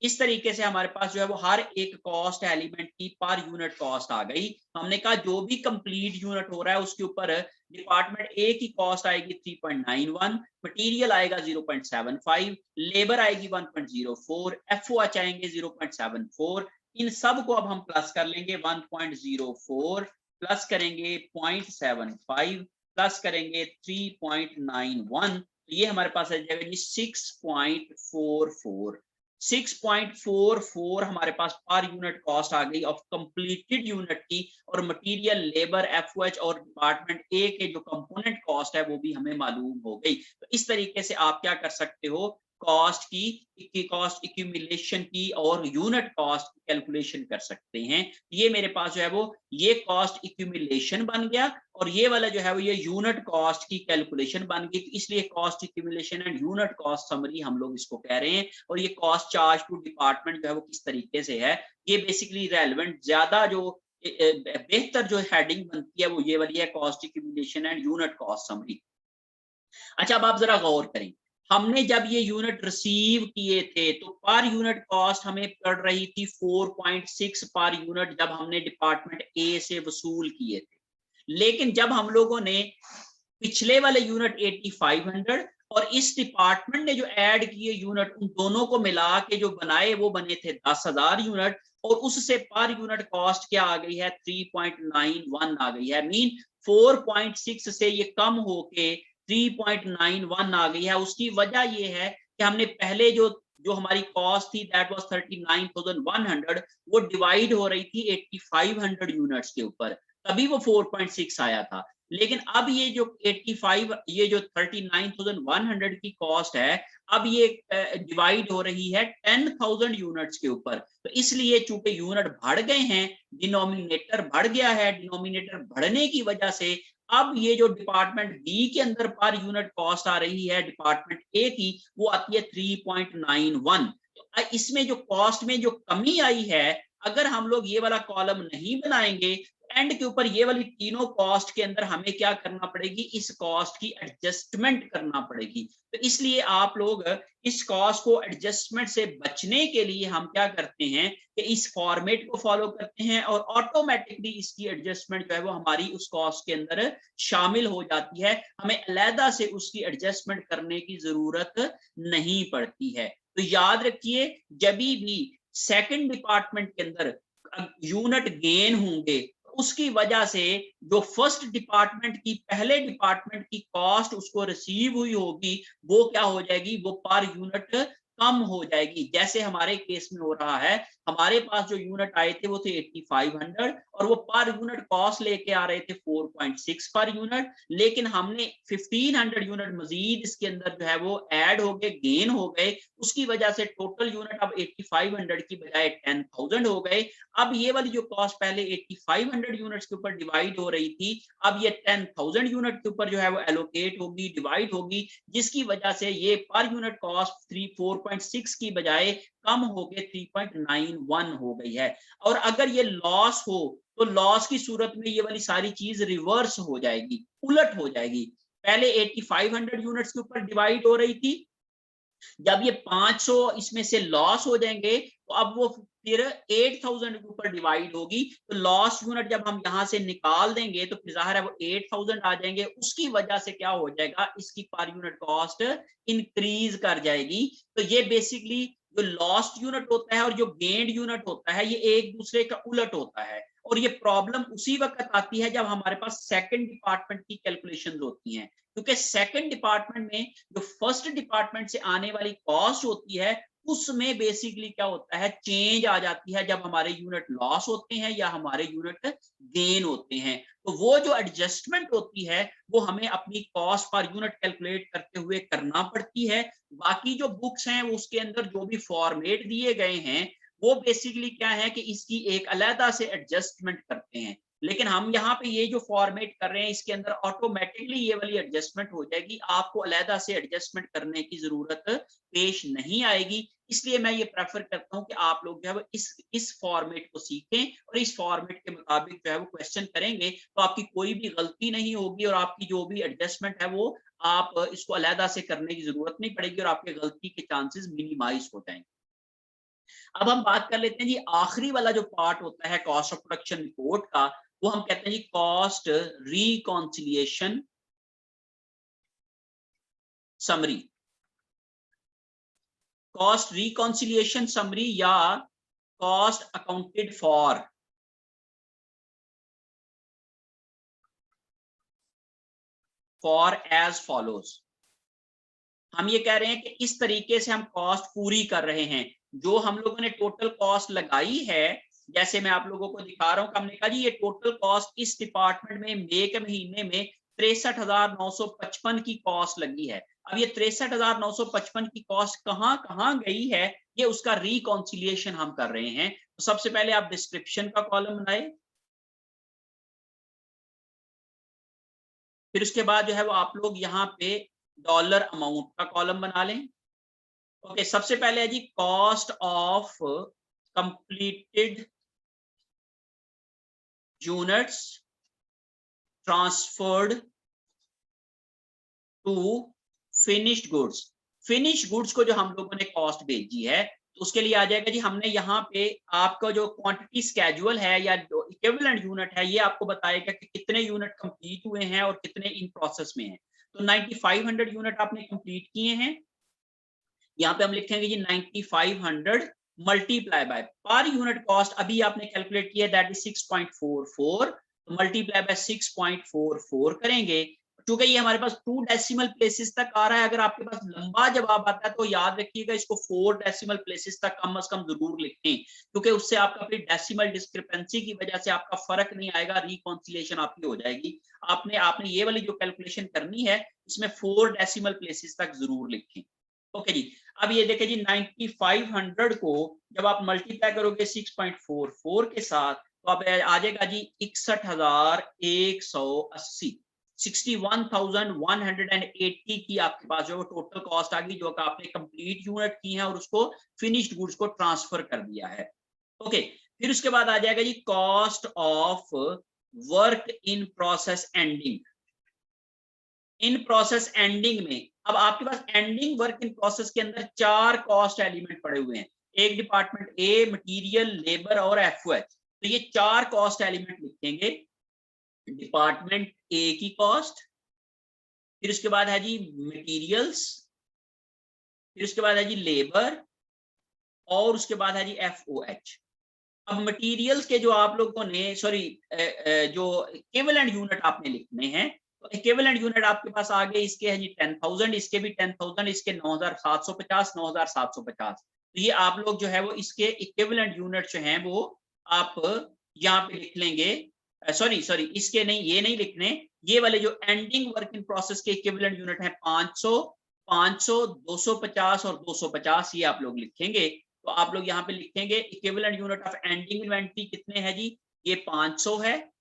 इस तरीके से हमारे पास जो है वो हर एक कॉस्ट एलिमेंट की पर यूनिट कॉस्ट आ गई। हमने कहा जो भी कंप्लीट यूनिट हो रहा है उसके ऊपर डिपार्टमेंट ए की कॉस्ट आएगी 3.91, मटेरियल आएगा 0.75, लेबर आएगी 1.04, एफओएच आएंगे 0.74। इन सब को अब हम प्लस कर लेंगे। 1.04 प्लस करेंगे 0.75 प्लस करेंगे 3.91, तो ये हमारे पास आ जाएगा जी 6.44। 6.44 हमारे पास पर यूनिट कॉस्ट आ गई ऑफ कंप्लीटेड यूनिट की, और मटेरियल, लेबर, एफओएच और डिपार्टमेंट ए के जो कंपोनेंट कॉस्ट है वो भी हमें मालूम हो गई। तो इस तरीके से आप क्या कर सकते हो, कॉस्ट की कॉस्ट एक्यूमुलेशन की और यूनिट कॉस्ट की कैलकुलेशन कर सकते हैं। ये मेरे पास जो है वो ये कॉस्ट एक्यूमुलेशन बन गया, और ये वाला जो है वो ये यूनिट कॉस्ट की कैलकुलेशन बन गई। तो इसलिए cost accumulation and unit cost summary हम लोग इसको कह रहे हैं। और ये कॉस्ट चार्ज टू डिपार्टमेंट जो है वो किस तरीके से है, ये बेसिकली रेलेवेंट ज्यादा जो बेहतर जो हेडिंग बनती है वो ये वाली है, cost accumulation and unit cost summary. अच्छा, अब आप जरा गौर करें, हमने जब ये यूनिट रिसीव किए थे तो पर यूनिट कॉस्ट हमें पड़ रही थी 4.6 पर यूनिट जब हमने डिपार्टमेंट ए से वसूल किए थे। लेकिन जब हम लोगों ने पिछले वाले यूनिट 8,500 और इस डिपार्टमेंट ने जो ऐड किए यूनिट, उन दोनों को मिला के जो बनाए वो बने थे 10,000 यूनिट, और उससे पर यूनिट कॉस्ट क्या आ गई है 3.91 आ गई है। मीन 4.6 से ये कम होके 3.91 आ गई है। उसकी वजह ये है कि हमने पहले जो हमारी कॉस्ट थी दैट वाज 39,100, वो डिवाइड हो रही थी 8,500 यूनिट्स के ऊपर, तभी वो 4.6 आया था। लेकिन अब ये जो 39,100 की कॉस्ट है, अब ये डिवाइड हो रही है 10,000 यूनिट्स के ऊपर। तो इसलिए चूंकि यूनिट बढ़ गए हैं, डिनोमिनेटर बढ़ गया है, डिनोमिनेटर बढ़ने की वजह से अब ये जो डिपार्टमेंट बी के अंदर पर यूनिट कॉस्ट आ रही है डिपार्टमेंट ए की, वो आती है 3.91। तो इसमें जो कॉस्ट में जो कमी आई है, अगर हम लोग ये वाला कॉलम नहीं बनाएंगे, एंड के ऊपर ये वाली तीनों कॉस्ट के अंदर हमें क्या करना पड़ेगी, इस कॉस्ट की एडजस्टमेंट करना पड़ेगी। तो इसलिए आप लोग इस कॉस्ट को एडजस्टमेंट से बचने के लिए हम क्या करते हैं कि इस फॉर्मेट को फॉलो करते हैं, और ऑटोमेटिकली इसकी एडजस्टमेंट जो है वो हमारी उस कॉस्ट के अंदर शामिल हो जाती है। हमें अलहदा से उसकी एडजस्टमेंट करने की जरूरत नहीं पड़ती है। तो याद रखिए, जब भी सेकंड डिपार्टमेंट के अंदर यूनिट गेन होंगे, उसकी वजह से जो फर्स्ट डिपार्टमेंट की पहले डिपार्टमेंट की कॉस्ट उसको रिसीव हुई होगी, वो क्या हो जाएगी, वो पर यूनिट कम हो जाएगी। जैसे हमारे केस में हो रहा है, हमारे पास जो यूनिट आए थे वो थे 8,500, और वो पर यूनिट कॉस्ट लेके आ रहे थे 4.6 पर यूनिट, लेकिन हमने 1,500 यूनिट मजीद इसके अंदर जो है वो ऐड हो गए, गेन हो गए। उसकी वजह से टोटल यूनिट अब 8,500 की बजाय 10,000 हो गए। अब ये वाली जो कॉस्ट पहले 8,500 यूनिट्स के ऊपर डिवाइड हो रही थी, अब ये 10,000 यूनिट के ऊपर जो है वो एलोकेट होगी, डिवाइड होगी, जिसकी वजह से ये पर यूनिट कॉस्ट 4 4.6 की बजाय कम होके 3.91 हो गई है। और अगर ये लॉस हो तो लॉस की सूरत में ये वाली सारी चीज रिवर्स हो जाएगी, उलट हो जाएगी। पहले 8500 यूनिट्स के ऊपर डिवाइड हो रही थी, जब ये 500 इसमें से लॉस हो जाएंगे तो अब वो फिर 8000 के ऊपर डिवाइड होगी, तो लॉस यूनिट जब हम यहां से निकाल देंगे तो फिर जाहिर है वो 8000 आ जाएंगे। उसकी वजह से क्या हो जाएगा, इसकी पर यूनिट कॉस्ट इंक्रीज कर जाएगी। तो ये बेसिकली जो लॉस्ट यूनिट होता है और जो गेन्ड यूनिट होता है ये एक दूसरे का उलट होता है। और ये प्रॉब्लम उसी वक्त आती है जब हमारे पास सेकंड डिपार्टमेंट की कैलकुलेशंस होती हैं, क्योंकि सेकंड डिपार्टमेंट में जो फर्स्ट डिपार्टमेंट से आने वाली कॉस्ट होती है उसमें बेसिकली क्या होता है, चेंज आ जाती है जब हमारे यूनिट लॉस होते हैं या हमारे यूनिट गेन होते हैं। तो वो जो एडजस्टमेंट होती है वो हमें अपनी कॉस्ट पर यूनिट कैलकुलेट करते हुए करना पड़ती है। बाकी जो बुक्स हैं उसके अंदर जो भी फॉर्मेट दिए गए हैं वो बेसिकली क्या है कि इसकी एक अलग से एडजस्टमेंट करते हैं, लेकिन हम यहाँ पे ये जो फॉर्मेट कर रहे हैं इसके अंदर ऑटोमेटिकली ये वाली एडजस्टमेंट हो जाएगी, आपको अलग से एडजस्टमेंट करने की जरूरत पेश नहीं आएगी। इसलिए मैं ये प्रेफर करता हूँ कि आप लोग जो है इस फॉर्मेट को सीखें और इस फॉर्मेट के मुताबिक जो है वो क्वेश्चन करेंगे तो आपकी कोई भी गलती नहीं होगी और आपकी जो भी एडजस्टमेंट है वो आप इसको अलग से करने की जरूरत नहीं पड़ेगी और आपके गलती के चांसेस मिनिमाइज हो जाएंगे। अब हम बात कर लेते हैं जी, आखिरी वाला जो पार्ट होता है कॉस्ट ऑफ प्रोडक्शन रिपोर्ट का, वो हम कहते हैं जी cost reconciliation summary. Cost reconciliation summary या cost accounted for as follows. हम ये कह रहे हैं कि इस तरीके से हम कॉस्ट पूरी कर रहे हैं। जो हम लोगों ने टोटल कॉस्ट लगाई है, जैसे मैं आप लोगों को दिखा रहा हूं, हमने कहा जी ये टोटल कॉस्ट इस डिपार्टमेंट में मई के महीने में 63,955 की कॉस्ट लगी है। अब ये 63,955 की कॉस्ट कहां गई है, ये उसका रिकॉन्सिलिएशन हम कर रहे हैं। तो सबसे पहले आप डिस्क्रिप्शन का कॉलम बनाए, फिर उसके बाद जो है वो आप लोग यहाँ पे डॉलर अमाउंट का कॉलम बना लें। ओके, सबसे पहले है जी cost of completed units transferred to finished goods. Finished goods को जो हम लोगों ने कॉस्ट भेजी है तो उसके लिए आ जाएगा जी, हमने यहाँ पे आपका जो क्वांटिटी स्केड्यूल है या जो इक्विवेलेंट यूनिट है ये आपको बताएगा कि कितने यूनिट कंप्लीट हुए हैं और कितने इन प्रोसेस में हैं। तो 9500 यूनिट आपने कंप्लीट किए हैं, यहाँ पे हम लिखेंगे जी 9500 मल्टीप्लाई बाय पर यूनिट कॉस्ट अभी आपने कैलकुलेट किया दैट इज 6.44, तो मल्टीप्लाई बाय 6.44 करेंगे। क्योंकि ये हमारे पास 2 डेसिमल प्लेसेस तक आ रहा है, अगर आपके पास लंबा जवाब आता है तो याद रखिएगा इसको 4 डेसिमल प्लेसेस तक कम से कम जरूर लिखें, क्योंकि उससे आपका फिर डेसिमल डिस्क्रिपेंसी की वजह से आपका फर्क नहीं आएगा, रिकॉन्सिलिएशन आपकी हो जाएगी। आपने ये वाली जो कैलकुलेशन करनी है इसमें 4 डेसिमल प्लेसेस तक जरूर लिखें। ओके जी, अब ये देखें जी 9500 को जब आप मल्टीप्लाई करोगे 6.44 के साथ तो आप आ जाएगा जी 61,180, 61,180 की आपके पास जो टोटल कॉस्ट आ गई, जो कि आपने कंप्लीट यूनिट की है और उसको फिनिश्ड गुड्स को ट्रांसफर कर दिया है। ओके, फिर उसके बाद आ जाएगा जी cost of work in process ending. In process ending में अब आपके पास एंडिंग वर्क इन प्रोसेस के अंदर 4 कॉस्ट एलिमेंट पड़े हुए हैं, एक डिपार्टमेंट ए, मटेरियल, लेबर और एफओएच। तो ये 4 कॉस्ट एलिमेंट लिखेंगे, डिपार्टमेंट ए की कॉस्ट, फिर उसके बाद है जी मटेरियल्स, फिर उसके बाद है जी लेबर और उसके बाद है जी एफओएच। अब मटेरियल्स के जो आप लोगों ने जो इक्विवेलेंट यूनिट आपने लिखने हैं, तो इक्विवेलेंट यूनिट आपके पास आ गए, इसके है जी 10,000, इसके भी 10,000, इसके 9,750, 9,750। तो ये आप लोग जो है वो इसके इक्विवेलेंट यूनिट जो हैं वो आप यहाँ पे लिख लेंगे। सॉरी इसके नहीं, ये नहीं लिखने, ये वाले जो एंडिंग वर्क इन प्रोसेस के इक्विवेलेंट यूनिट है 500, 500, 250 और 250, ये आप लोग लिखेंगे। तो आप लोग यहाँ पे लिखेंगे equivalent unit of ending inventory कितने हैं जी, ये 500 है,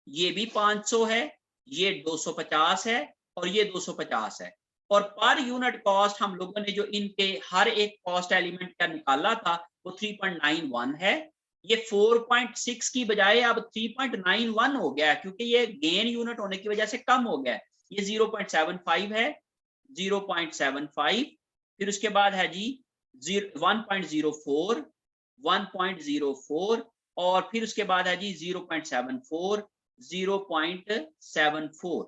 ये भी 500 है, ये 250 है और ये 250 है। और पर यूनिट कॉस्ट हम लोगों ने जो इनके हर एक कॉस्ट एलिमेंट का निकाला था वो 3.91 है। ये 4.6 की बजाय अब 3.91 हो गया क्योंकि ये गेन यूनिट होने की वजह से कम हो गया। ये 0.75 है, 0.75, फिर उसके बाद है जी 1.04, 1.04 और फिर उसके बाद है जी 0.74, 0.74।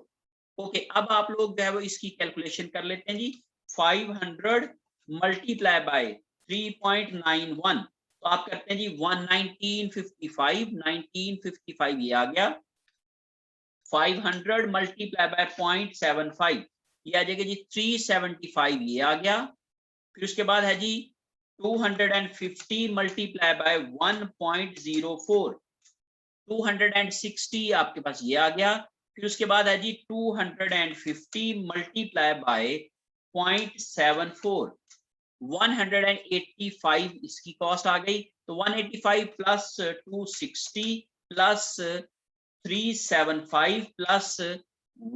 ओके, अब आप लोग जो है वो इसकी कैलकुलेशन कर लेते हैं जी। 500 मल्टीप्लाई बाय 3.91 तो आप करते हैं जी 1955, 1955 ये आ गया। 500 मल्टीप्लाई बाय 0.75 ये आ जाएगा जी 375 ये आ गया। फिर उसके बाद है जी 250 मल्टीप्लाई बाय 1.04, 260 आपके पास ये आ गया। फिर उसके बाद है जी 250 मल्टीप्लाई बाय 0.74, 185 इसकी कॉस्ट आ गई। तो 185 प्लस 260 प्लस 375 प्लस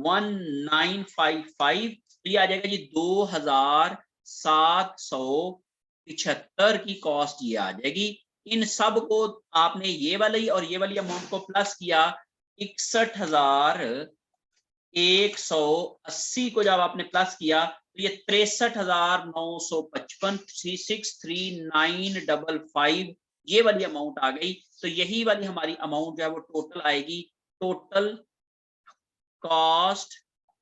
1955 ये आ जाएगा जी 2775 की कॉस्ट ये आ जाएगी। इन सब को आपने ये वाली और ये वाली अमाउंट को प्लस किया 61,180 को जब आपने प्लस किया तो ये 63,955, 363,955 ये वाली अमाउंट आ गई। तो यही वाली हमारी अमाउंट जो है वो टोटल आएगी, टोटल कॉस्ट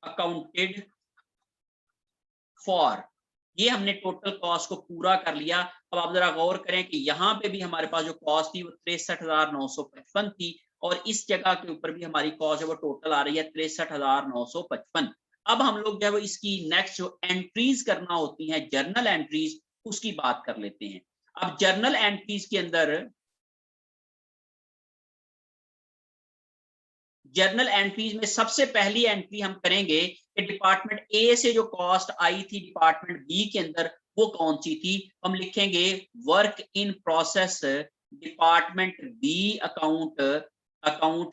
अकाउंटेड फॉर। ये हमने टोटल कॉस्ट को पूरा कर लिया। अब आप जरा गौर करें कि यहाँ पे भी हमारे पास जो कॉस्ट थी वो 63,955 थी और इस जगह के ऊपर भी हमारी कॉस्ट है वो टोटल आ रही है 63,955। अब हम लोग जो है इसकी नेक्स्ट जो एंट्रीज करना होती हैं, जर्नल एंट्रीज, उसकी बात कर लेते हैं। अब जर्नल एंट्रीज के अंदर जर्नल एंट्रीज में सबसे पहली एंट्री हम करेंगे कि डिपार्टमेंट ए से जो कॉस्ट आई थी डिपार्टमेंट बी के अंदर वो कौन सी थी। हम लिखेंगे work in process department B account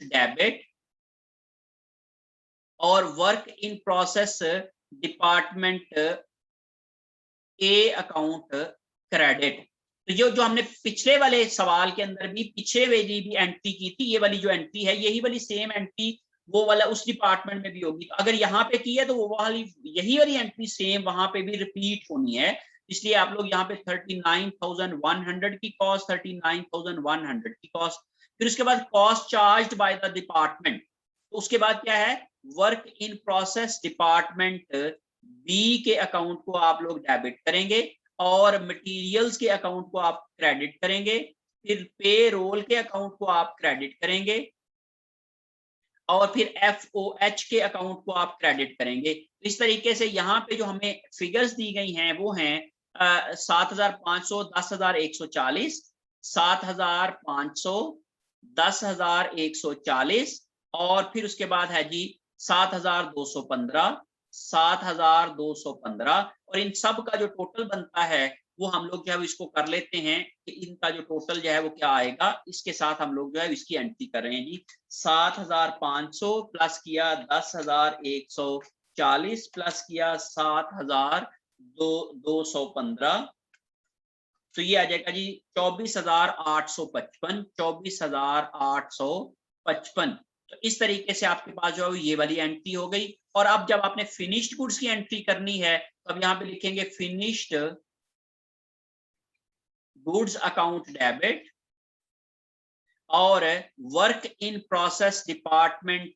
debit और work in process department A account credit. तो जो हमने पिछले वाले सवाल के अंदर भी पिछले वाली भी एंट्री की थी, ये वाली जो एंट्री है यही वाली सेम एंट्री वो वाला उस डिपार्टमेंट में भी होगी। तो अगर यहाँ पे की है तो वो वाली यही वाली एंट्री सेम वहां पे भी रिपीट होनी है। इसलिए आप लोग यहाँ पे 39,100 की कॉस्ट, 39,100 की कॉस्ट, फिर उसके बाद cost charged by the department. तो उसके बाद क्या है, work in process department B के अकाउंट को आप लोग डेबिट करेंगे और मटेरियल्स के अकाउंट को आप क्रेडिट करेंगे, फिर पे रोल के अकाउंट को आप क्रेडिट करेंगे और फिर FOH के अकाउंट को आप क्रेडिट करेंगे। तो इस तरीके से यहाँ पे जो हमें फिगर्स दी गई हैं वो हैं 7,500, 10,140, 7,500, 10,140 और फिर उसके बाद है जी 7,215, 7,215 और इन सब का जो टोटल बनता है वो हम लोग जो है इसको कर लेते हैं कि इनका जो टोटल जो है वो क्या आएगा। इसके साथ हम लोग जो है इसकी एंट्री कर रहे हैं जी। 7,500 प्लस किया 10,140 प्लस किया 7,215 तो ये आ जाएगा जी 24,855, 24,855। तो इस तरीके से आपके पास जो है ये वाली एंट्री हो गई। और अब जब आपने फिनिश्ड गुड्स की एंट्री करनी है तो अब यहाँ पे लिखेंगे फिनिश्ड गुड्स अकाउंट डेबिट और work in process department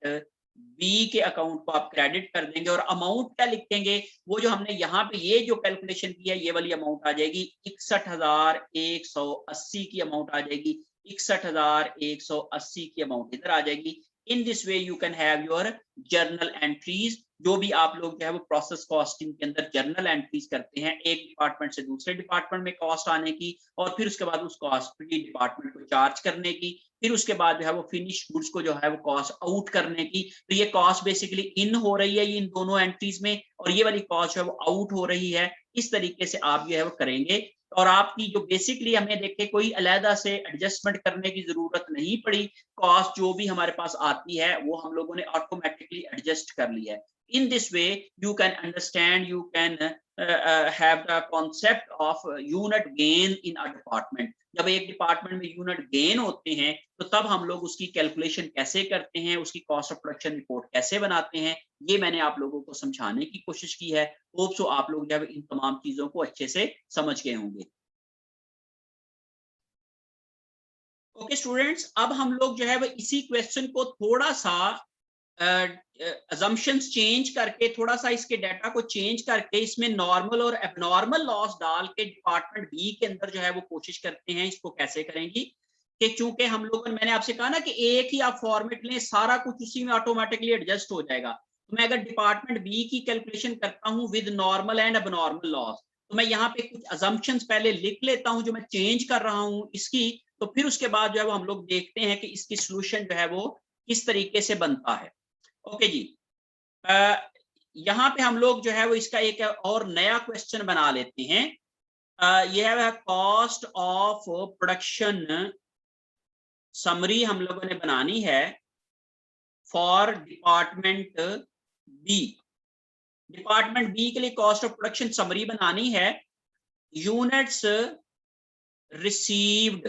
B के अकाउंट को आप क्रेडिट कर देंगे और अमाउंट क्या लिखेंगे, वो जो हमने यहाँ पे ये जो कैलकुलेशन की है ये वाली अमाउंट आ जाएगी 61,180 की अमाउंट आ जाएगी। 61,180 की अमाउंट इधर आ जाएगी। इन this way you can have your journal entries. जो भी आप लोग जो है वो प्रोसेस कॉस्टिंग के अंदर जर्नल एंट्रीज करते हैं एक डिपार्टमेंट से दूसरे डिपार्टमेंट में कॉस्ट आने की और फिर उसके बाद उस कॉस्ट की डिपार्टमेंट को चार्ज करने की, फिर उसके बाद जो है वो फिनिश गुड्स को जो है वो कॉस्ट आउट करने की। तो ये कॉस्ट बेसिकली इन हो रही है इन दोनों एंट्रीज में और ये वाली कॉस्ट जो है वो आउट हो रही है। इस तरीके से आप जो है वो करेंगे और आपकी जो बेसिकली हमने देखे कोई अलहदा से एडजस्टमेंट करने की जरूरत नहीं पड़ी। कॉस्ट जो भी हमारे पास आती है वो हम लोगों ने ऑटोमेटिकली एडजस्ट कर लिया है। In this way, you can understand, you can have the concept of unit gain in a department. जब एक डिपार्टमेंट में यूनिट गेन होते हैं तो तब हम लोग उसकी कैलकुलेशन कैसे करते हैं, उसकी कॉस्ट ऑफ प्रोडक्शन रिपोर्ट कैसे बनाते हैं, ये मैंने आप लोगों को समझाने की कोशिश की है। होप सो आप लोग जब इन तमाम चीजों को अच्छे से समझ गए होंगे। ओके स्टूडेंट्स, अब हम लोग जो है वो इसी क्वेश्चन को थोड़ा सा assumptions चेंज करके, थोड़ा सा इसके डाटा को चेंज करके इसमें नॉर्मल और एबनॉर्मल लॉस डाल के डिपार्टमेंट बी के अंदर जो है वो कोशिश करते हैं इसको कैसे करेंगी। कि चूंकि हम लोगों, मैंने आपसे कहा ना कि एक ही आप फॉर्मेट लें, सारा कुछ उसी में ऑटोमेटिकली एडजस्ट हो जाएगा। तो मैं अगर डिपार्टमेंट बी की कैलकुलेशन करता हूं with normal and abnormal loss, तो मैं यहाँ पे कुछ assumptions पहले लिख लेता हूं जो मैं चेंज कर रहा हूं इसकी, तो फिर उसके बाद जो है वो हम लोग देखते हैं कि इसकी सोल्यूशन जो है वो किस तरीके से बनता है। ओके जी, यहाँ पे हम लोग जो है वो इसका एक और नया क्वेश्चन बना लेते हैं। यह है कॉस्ट ऑफ प्रोडक्शन समरी हम लोगों ने बनानी है for department B. Department B के लिए कॉस्ट ऑफ प्रोडक्शन समरी बनानी है। यूनिट्स रिसीव्ड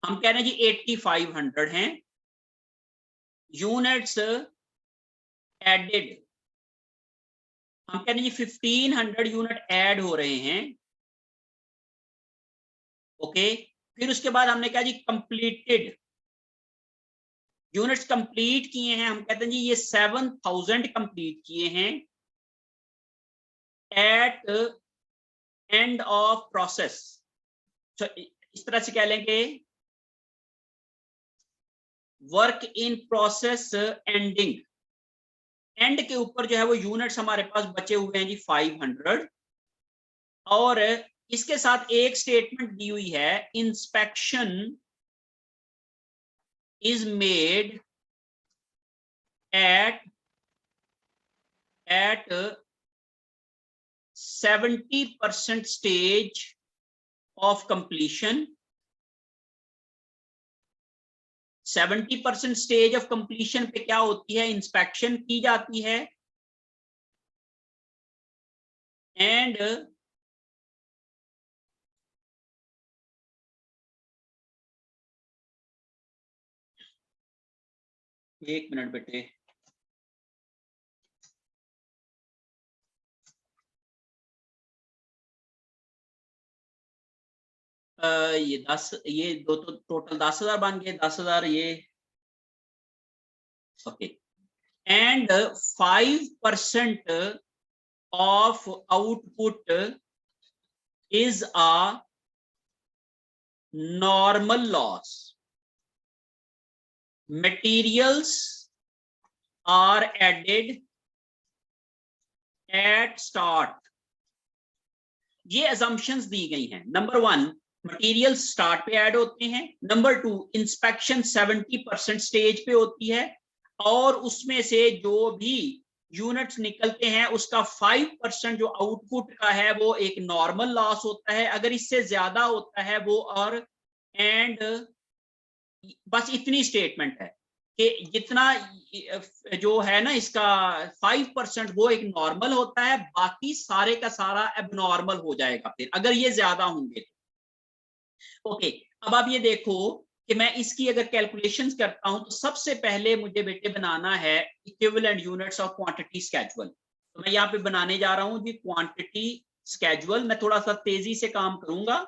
हम कह रहे हैं जी 8500 हैं। यूनिट्स एडेड हम कह रहे हैं जी 1500 यूनिट ऐड हो रहे हैं। ओके, फिर उसके बाद हमने कहा जी कंप्लीटेड, यूनिट्स कंप्लीट किए हैं, हम कहते हैं जी ये 7000 कंप्लीट किए हैं एट एंड ऑफ प्रोसेस। इस तरह से कह लेंगे work in process ending, and के ऊपर जो है वो यूनिट्स हमारे पास बचे हुए हैं जी 500। और इसके साथ एक स्टेटमेंट दी हुई है, inspection is made at 70% stage of completion. 70% stage of completion पे क्या होती है, इंस्पेक्शन की जाती है एंड एक मिनट बेटे, ये 10, ये दो तो टोटल 10,000 बन गए, 10,000 ये। Okay, and 5% of output is a normal loss. Materials are added at start. ये assumptions दी गई हैं। नंबर 1, मटेरियल स्टार्ट पे ऐड होते हैं। नंबर 2, इंस्पेक्शन 70% स्टेज पे होती है और उसमें से जो भी यूनिट्स निकलते हैं उसका 5% जो आउटपुट का है वो एक नॉर्मल लॉस होता है। अगर इससे ज्यादा होता है वो, और एंड बस इतनी स्टेटमेंट है कि जितना जो है ना इसका 5% वो एक नॉर्मल होता है, बाकी सारे का सारा एबनॉर्मल हो जाएगा फिर अगर ये ज्यादा होंगे तो। ओके, अब आप ये देखो कि मैं इसकी अगर कैलकुलेशंस करता हूं तो सबसे पहले मुझे बेटे बनाना है equivalent units of quantity schedule. तो मैं यहाँ पे बनाने जा रहा हूं जी क्वांटिटी स्केड्यूल। मैं थोड़ा सा तेजी से काम करूंगा।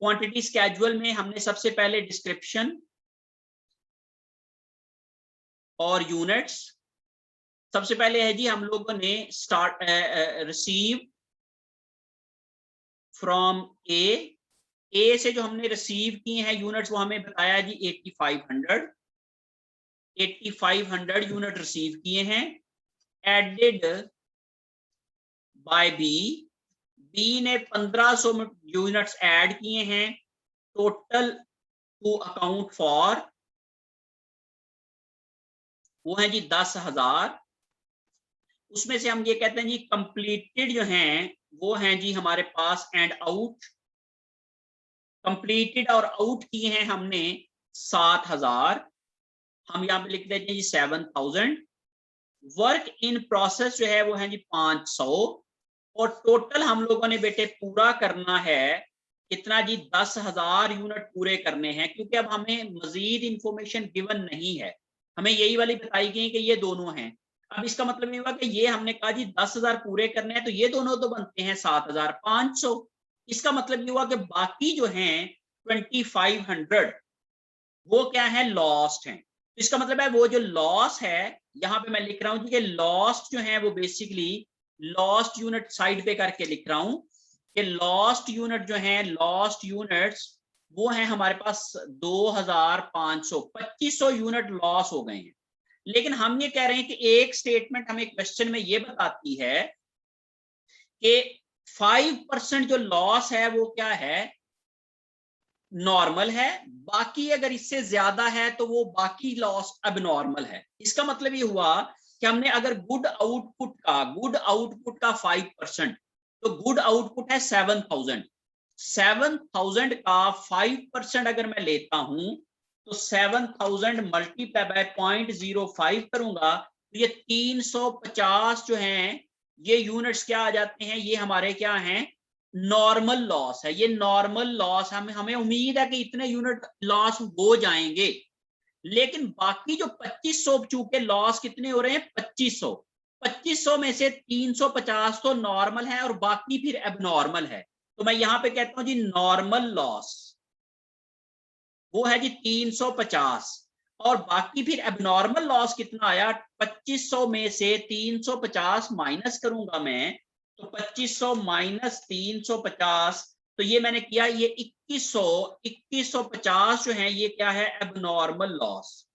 क्वांटिटी स्केड्यूल में हमने सबसे पहले डिस्क्रिप्शन और यूनिट्स, सबसे पहले है जी हम लोगों ने स्टार्ट रिसीव फ्रॉम ए से जो हमने रिसीव किए हैं यूनिट्स वो हमें बताया जी 8500 यूनिट रिसीव किए हैं। एडेड बाय बी ने 1500 यूनिट्स ऐड किए हैं। टोटल टू अकाउंट फॉर वो है जी 10,000। उसमें से हम ये कहते हैं जी कंप्लीटेड जो हैं वो हैं जी हमारे पास एंड आउट। कंप्लीटेड और आउट किए हैं हमने 7,000। हम यहाँ पे लिख देते हैं जी 7,000। वर्क इन प्रोसेस जो है वो है जी 500, और टोटल हम लोगों ने बेटे पूरा करना है कितना जी 10,000 यूनिट पूरे करने हैं, क्योंकि अब हमें मजीद इंफॉर्मेशन गिवन नहीं है, हमें यही वाली बताई गई कि ये दोनों हैं। अब इसका मतलब ये हुआ कि ये हमने कहा जी 10,000 पूरे करने हैं, तो ये दोनों तो बनते हैं 7,500। इसका मतलब ये हुआ कि बाकी जो हैं 2,500 वो क्या है, लॉस्ट हैं। तो इसका मतलब है वो जो लॉस है, यहाँ पे मैं लिख रहा हूँ कि लॉस्ट जो है वो बेसिकली लॉस्ट यूनिट साइड पे करके लिख रहा हूँ कि लॉस्ट यूनिट जो है, लॉस्ट यूनिट्स वो है हमारे पास 2,500, 2,500 यूनिट लॉस हो गए हैं। लेकिन हम ये कह रहे हैं कि एक स्टेटमेंट हमें क्वेश्चन में ये बताती है कि 5% जो लॉस है वो क्या है, नॉर्मल है, बाकी अगर इससे ज्यादा है तो वो बाकी लॉस अब नॉर्मल है। इसका मतलब ये हुआ कि हमने अगर गुड आउटपुट का 5%, तो गुड आउटपुट है 7,000 का 5% अगर मैं लेता हूं तो 7,000 मल्टीप्लाई बाय 0.05 करूंगा तो ये 350 जो हैं ये यूनिट्स क्या आ जाते हैं, ये हमारे क्या हैं, नॉर्मल लॉस है। ये नॉर्मल लॉस हमें उम्मीद है कि इतने यूनिट लॉस हो जाएंगे। लेकिन बाकी जो 2,500 चूंकि लॉस कितने हो रहे हैं, 2,500 में से 350 तो नॉर्मल है और बाकी फिर एबनॉर्मल है। तो मैं यहां पे कहता हूं जी नॉर्मल लॉस वो है जी 350, और बाकी फिर एबनॉर्मल लॉस कितना आया, 2,500 में से 350 माइनस करूंगा मैं, तो 2,500 माइनस 350, तो ये मैंने किया, ये 2,150 जो है ये क्या है, एबनॉर्मल लॉस।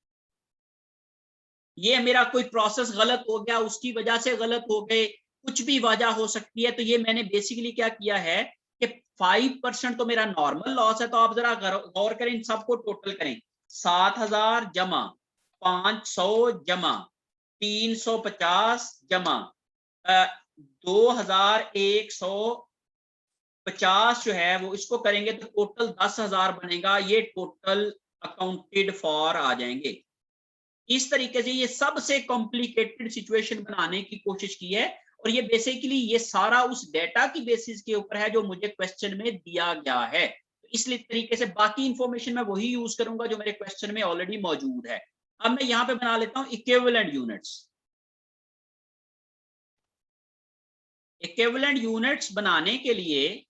ये मेरा कोई प्रोसेस गलत हो गया, उसकी वजह से गलत हो गए, कुछ भी वजह हो सकती है। तो ये मैंने बेसिकली क्या किया है कि 5% तो मेरा नॉर्मल लॉस है। तो आप जरा गौर करें, इन सबको टोटल करें, 7,000 जमा 500 जमा 350 जमा 2,150 जो है वो, इसको करेंगे तो टोटल 10,000 बनेगा। ये टोटल अकाउंटेड फॉर आ जाएंगे। इस तरीके से ये सबसे कॉम्प्लिकेटेड सिचुएशन बनाने की कोशिश की है, और ये बेसिकली ये सारा उस डेटा की बेसिस के ऊपर है जो मुझे क्वेश्चन में दिया गया है। तो इसलिए तरीके से बाकी इंफॉर्मेशन मैं वही यूज करूंगा जो मेरे क्वेश्चन में ऑलरेडी मौजूद है। अब मैं यहां पे बना लेता हूं इक्विवेलेंट यूनिट्स। इक्विवेलेंट यूनिट्स बनाने के लिए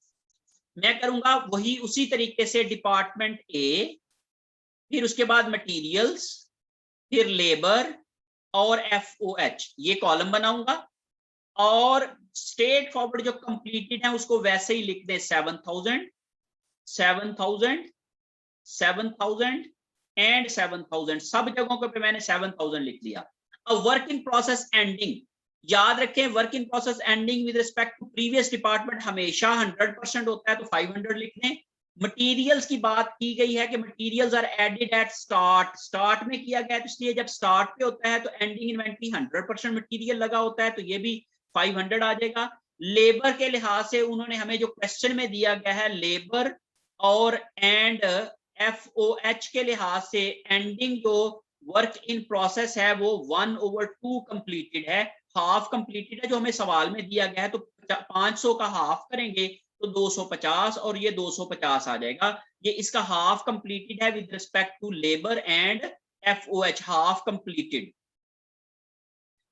मैं करूंगा वही उसी तरीके से, डिपार्टमेंट ए, फिर उसके बाद मटेरियल्स, फिर लेबर और FOH, ये कॉलम बनाऊंगा। और स्ट्रेट फॉरवर्ड जो कंप्लीटेड है उसको वैसे ही लिख दे, 7,000 7,000 7,000 एंड 7,000, सब जगहों पे मैंने 7,000 लिख दिया। अब वर्क इन प्रोसेस एंडिंग, याद रखें work in process ending with respect to previous department हमेशा 100% होता है, तो 500 लिख दें। मटीरियल्स की बात की गई है कि materials are added at start में किया गया है, तो इसलिए जब स्टार्ट पे होता है तो एंडिंग इन्वेंटरी 100% मटीरियल लगा होता है, तो ये भी 500 आ जाएगा। लेबर के लिहाज से उन्होंने हमें जो क्वेश्चन में दिया गया है, लेबर और एंड FOH के लिहाज से एंडिंग जो वर्क इन प्रोसेस है वो 1/2 कंप्लीटेड है, हाफ कंप्लीटेड है जो हमें सवाल में दिया गया है। तो 500 का हाफ करेंगे तो 250, और ये 250 आ जाएगा। ये इसका हाफ कंप्लीटेड है with respect to labour and FOH, half completed.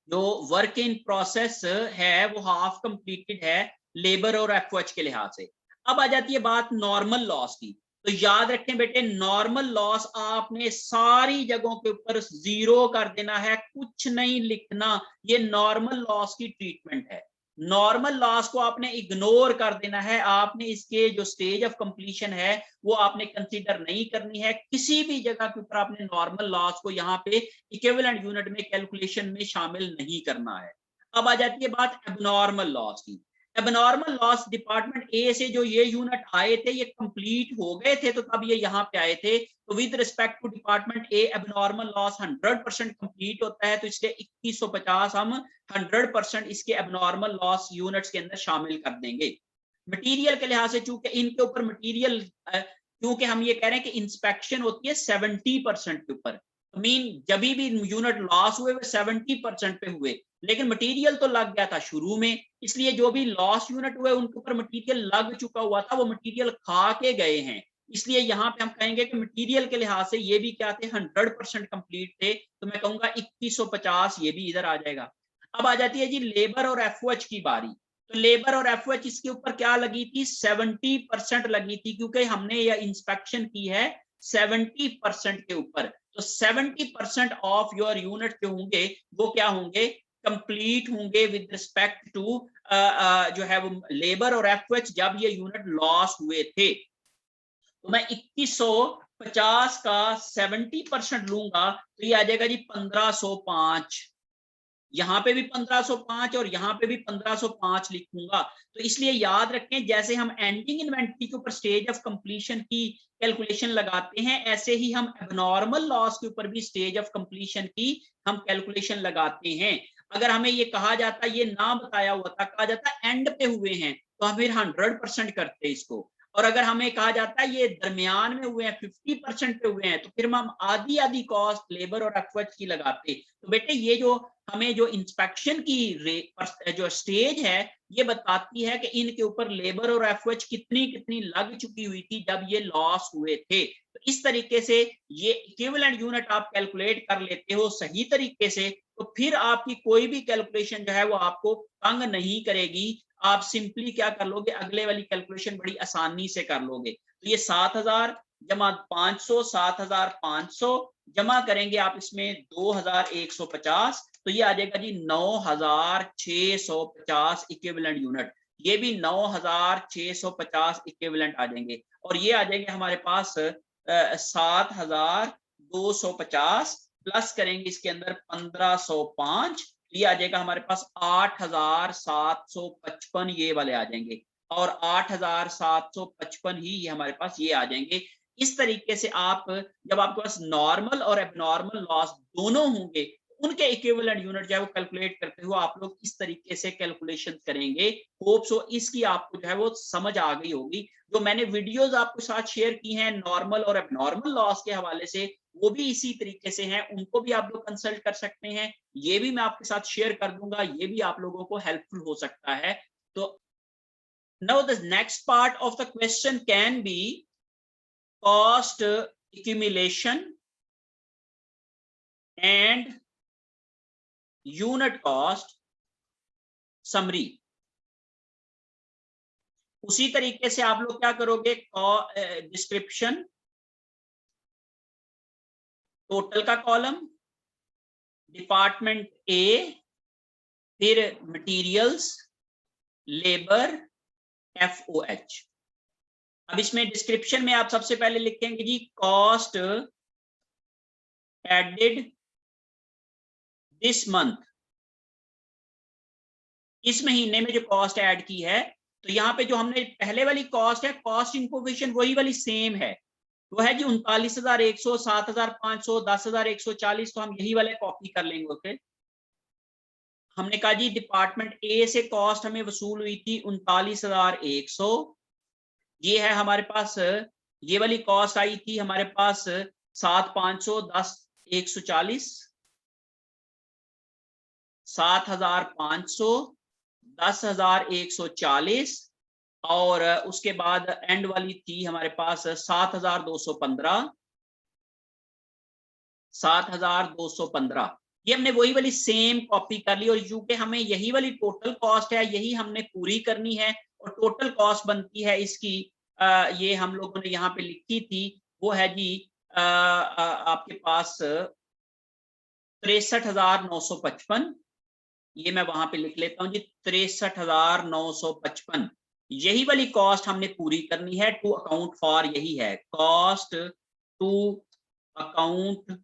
जो वर्क इन प्रोसेस है वो हाफ कंप्लीटेड है लेबर और FOH के लिहाज से। अब आ जाती है बात नॉर्मल लॉस की। तो याद रखें बेटे, नॉर्मल लॉस आपने सारी जगहों के ऊपर 0 कर देना है, कुछ नहीं लिखना। ये नॉर्मल लॉस की ट्रीटमेंट है। नॉर्मल लॉस को आपने इग्नोर कर देना है, आपने इसके जो स्टेज ऑफ कंप्लीशन है वो आपने कंसीडर नहीं करनी है। किसी भी जगह के ऊपर आपने नॉर्मल लॉस को यहाँ पे इक्विवेलेंट यूनिट में कैलकुलेशन में शामिल नहीं करना है। अब आ जाती है बात एबनॉर्मल लॉस की। एबनॉर्मल लॉस डिपार्टमेंट ए से जो ये यूनिट आए थे ये कंप्लीट हो गए थे, तो तब ये यहाँ पे आए थे। तो with respect to department A abnormal loss 100% complete होता है, तो इसलिए 2150 हम 100% इसके एबनॉर्मल लॉस यूनिट्स के अंदर शामिल कर देंगे। मटेरियल के लिहाज से चूंकि इनके ऊपर मटेरियल, क्योंकि हम ये कह रहे हैं कि इंस्पेक्शन होती है 70% के ऊपर, मीन जब भी यूनिट लॉस हुए वो 70% पे हुए, लेकिन मटेरियल तो लग गया था शुरू में, इसलिए जो भी लॉस यूनिट हुए उनके ऊपर मटेरियल लग चुका हुआ था, वो मटेरियल खा के गए हैं। इसलिए यहाँ पे हम कहेंगे कि मटेरियल के लिहाज से ये भी क्या थे, 100% कंप्लीट थे, तो मैं कहूंगा 2150 ये भी इधर आ जाएगा। अब आ जाती है जी लेबर और एफओएच की बारी। तो लेबर और एफओएच इसके ऊपर क्या लगी थी, 70% लगी थी, क्योंकि हमने यह इंस्पेक्शन की है 70% के ऊपर। तो 70% ऑफ योर यूनिट जो होंगे वो क्या होंगे, कंप्लीट होंगे विद रिस्पेक्ट टू जो है वो लेबर और एफओएच जब ये यूनिट लॉस हुए थे। तो मैं 2150 का 70% लूंगा तो ये आ जाएगा जी 1505। यहाँ पे भी 1505 और यहाँ पे भी 1505 लिखूंगा। तो इसलिए याद रखें, जैसे हम एंडिंग इन्वेंटरी के ऊपर स्टेज ऑफ कंप्लीशन की कैलकुलेशन लगाते हैं, ऐसे ही हम एबनॉर्मल लॉस के ऊपर भी स्टेज ऑफ कंप्लीशन की हम कैलकुलेशन लगाते हैं। अगर हमें ये कहा जाता, ये ना बताया हुआ था, कहा जाता एंड पे हुए हैं, तो हम फिर 100% करते इसको। और अगर हमें कहा जाता है ये दरमियान में हुए हैं, 50% पे हुए हैं, तो फिर हम आधी आधी कॉस्ट लेबर और एफओएच की लगाते। तो बेटे ये जो हमें जो इंस्पेक्शन की जो स्टेज है ये बताती है कि इनके ऊपर लेबर और एफओएच कितनी कितनी लग चुकी हुई थी जब ये लॉस हुए थे। तो इस तरीके से ये इक्विवेलेंट यूनिट आप कैलकुलेट कर लेते हो सही तरीके से, तो फिर आपकी कोई भी कैलकुलेशन जो है वो आपको तंग नहीं करेगी। आप सिंपली क्या कर लोगे, अगले वाली कैलकुलेशन बड़ी आसानी से कर लोगे। तो ये 7000 जमा 500, 7500 जमा करेंगे आप इसमें 2150, तो ये आ जाएगा जी 9650 इक्विवेलेंट यूनिट। ये भी 9650 इक्विवेलेंट आ जाएंगे, और ये आ जाएंगे हमारे पास 7250 प्लस करेंगे इसके अंदर 1505, ये आ जाएगा हमारे पास 8755 ये वाले आ जाएंगे, और 8755 ही ये हमारे पास ये आ जाएंगे। इस तरीके से आप जब आपके पास नॉर्मल और एबनॉर्मल लॉस दोनों होंगे, उनके इक्विवेलेंट यूनिट जो है वो कैलकुलेट करते हुए आप लोग इस तरीके से कैलकुलेशन करेंगे। होप सो इसकी आपको जो है वो समझ आ गई होगी। जो मैंने वीडियोस आपके साथ शेयर की हैं नॉर्मल और एबनॉर्मल लॉस के हवाले से, वो भी इसी तरीके से हैं, उनको भी आप लोग कंसल्ट कर सकते हैं। ये भी मैं आपके साथ शेयर कर दूंगा, ये भी आप लोगों को हेल्पफुल हो सकता है। तो now the next part of the question can be cost accumulation and unit cost summary। उसी तरीके से आप लोग क्या करोगे, डिस्क्रिप्शन, टोटल का कॉलम, डिपार्टमेंट ए, फिर मटेरियल्स, लेबर, एफओएच। अब इसमें डिस्क्रिप्शन में आप सबसे पहले लिखेंगे जी कॉस्ट एडेड दिस मंथ, इस महीने में जो कॉस्ट ऐड की है। तो यहाँ पे जो हमने पहले वाली कॉस्ट है, कॉस्ट इन्फॉर्मेशन वही वाली सेम है, वो है जी 39,100, 7,500, 10,140, तो हम यही वाले कॉपी कर लेंगे। ओके, हमने कहा जी डिपार्टमेंट ए से कॉस्ट हमें वसूल हुई थी 39,100, ये है हमारे पास, ये वाली कॉस्ट आई थी हमारे पास 7,500, 10,140, 7,500, 10,140, और उसके बाद एंड वाली थी हमारे पास 7,215, 7,215। ये हमने वही वाली सेम कॉपी कर ली, और क्योंकि हमें यही वाली टोटल कॉस्ट है यही हमने पूरी करनी है, और टोटल कॉस्ट बनती है इसकी ये हम लोगों ने यहाँ पे लिखी थी, वो है जी आपके पास 63,955। ये मैं वहां पे लिख लेता हूँ जी 63,955। यही वाली कॉस्ट हमने पूरी करनी है, टू अकाउंट फॉर, यही है कॉस्ट टू अकाउंट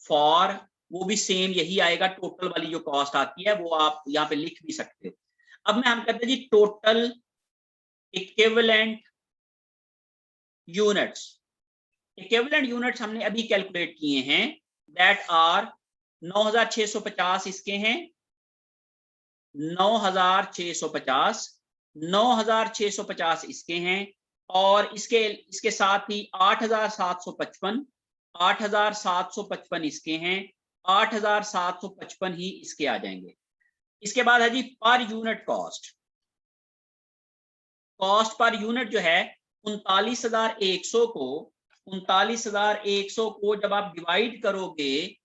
फॉर, वो भी सेम यही आएगा, टोटल वाली जो कॉस्ट आती है वो आप यहाँ पे लिख भी सकते हो। अब मैं हम कहते हैं जी total equivalent units. Equivalent units हमने अभी कैलकुलेट किए हैं, दैट आर 9,650 इसके हैं, 9,650, 9,650 इसके हैं, और इसके साथ ही 8,755, 8,755 इसके हैं, 8,755 ही इसके आ जाएंगे। इसके बाद है जी per unit cost. Cost per unit जो है 39,100 को 39,100 को जब आप डिवाइड करोगे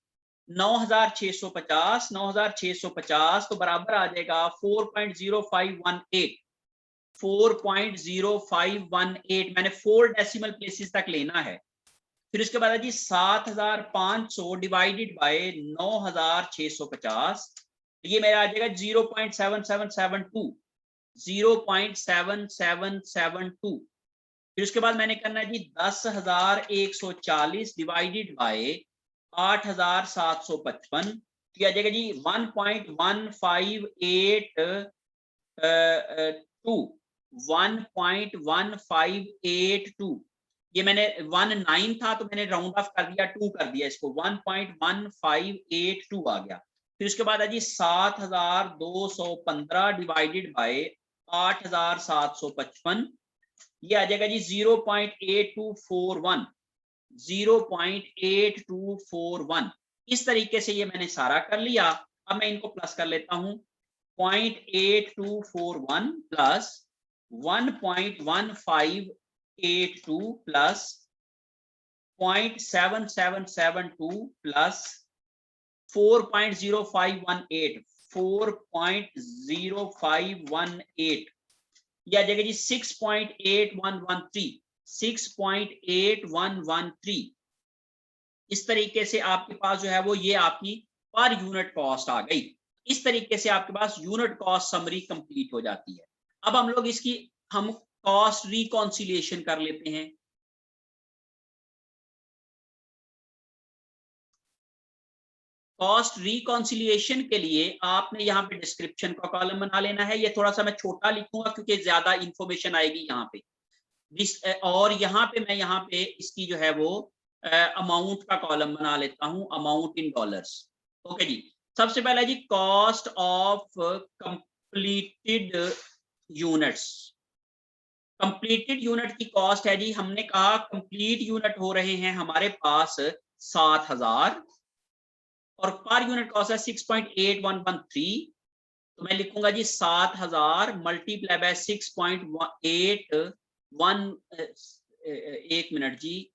9,650 तो बराबर आ जाएगा 4.0518। 4.0518 मैंने 4 डेसिमल प्लेसेस तक लेना है। फिर उसके बाद है जी 7,500 डिवाइडेड बाय 9,650, ये मेरा आ जाएगा 0.7772। 0.7772। फिर उसके बाद मैंने करना है जी 10,140 डिवाइडेड बाय 8,755, तो आ जाएगा जी 1.1582। ये मैंने 19 था तो मैंने राउंड ऑफ कर दिया, 2 कर दिया इसको, 1.1582 आ गया। फिर उसके बाद है जी 7,215 डिवाइडेड बाय 8,755, ये आ जाएगा जी 0.8241। 0.8241। इस तरीके से ये मैंने सारा कर लिया। अब मैं इनको प्लस कर लेता हूं, 0.8241 प्लस 1.1582 प्लस 0.7772 प्लस 4.0518 4.0518, यह आ जाएगा जी 6.8113। 6.8113। इस तरीके से आपके पास जो है वो ये आपकी पर यूनिट कॉस्ट आ गई। इस तरीके से आपके पास यूनिट कॉस्ट समरी कंप्लीट हो जाती है। अब हम लोग इसकी हम कॉस्ट रिकॉन्सिलिएशन कर लेते हैं। कॉस्ट रिकॉन्सिलिएशन के लिए आपने यहाँ पे डिस्क्रिप्शन का कॉलम बना लेना है। ये थोड़ा सा मैं छोटा लिखूंगा क्योंकि ज्यादा इंफॉर्मेशन आएगी यहाँ पे। और यहाँ पे मैं यहाँ पे इसकी जो है वो अमाउंट का कॉलम बना लेता हूं, अमाउंट इन डॉलर्स। ओके जी, सबसे पहला जी cost of completed units. Completed unit की कॉस्ट है जी, हमने कहा कंप्लीट यूनिट हो रहे हैं हमारे पास 7,000 और पर यूनिट कॉस्ट है 6.8113। तो मैं लिखूंगा जी 7,000 मल्टीप्लाई बाय 6.81, एक मिनट जी,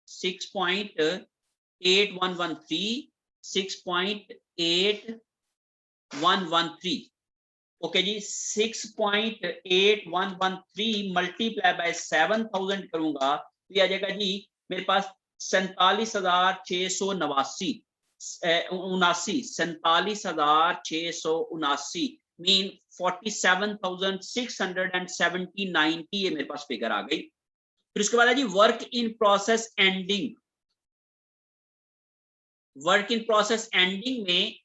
6.8113, 6.8113। ओके जी, 6.8113 मल्टीप्लाई बाय 7,000 करूंगा तो ये आ जाएगा जी मेरे पास 47,689 47,679 मीन 47,679 की ये मेरे पास फिगर आ गई। फिर उसके बाद है जी work in process ending. Work in process ending में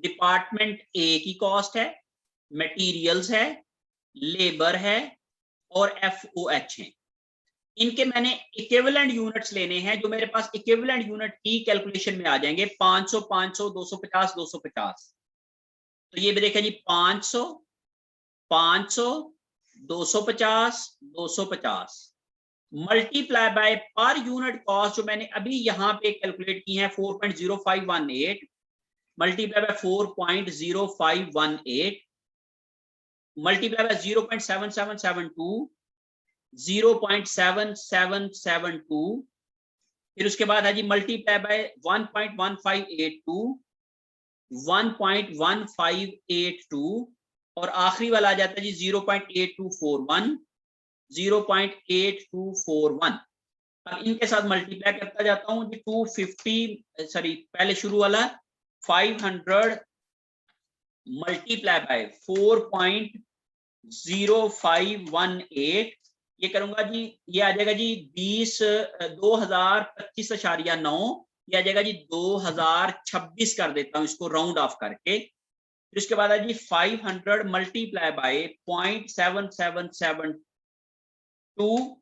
डिपार्टमेंट ए की कॉस्ट है, मटेरियल्स है, लेबर है और FOH है। इनके मैंने इक्विवेलेंट यूनिट्स लेने हैं जो मेरे पास इक्विवेलेंट यूनिट की कैलकुलेशन में आ जाएंगे 500, 500, 250, 250। तो ये भी देखा जी 500, 500, 250, 250 मल्टीप्लाई बाय पर यूनिट कॉस्ट जो मैंने अभी यहाँ पे कैलकुलेट की है 4.0518 मल्टीप्लाई बाय 4.0518 मल्टीप्लाई बाय 0.7772 0.7772। फिर उसके बाद है जी मल्टीप्लाई बाय 1.1582 1.1582 और आखिरी वाला आ जाता है जी 0.8241 0.8241। अब इनके साथ मल्टीप्लाई करता जाता हूं जी 250 सॉरी पहले शुरू वाला 500 मल्टीप्लाई बाय 4.0518 ये करूंगा जी, ये आ जाएगा जी 2025.9, ये आ जाएगा जी 2026 कर देता हूं इसको राउंड ऑफ करके। फिर उसके बाद है जी 500 मल्टीप्लाई बाय 0.7772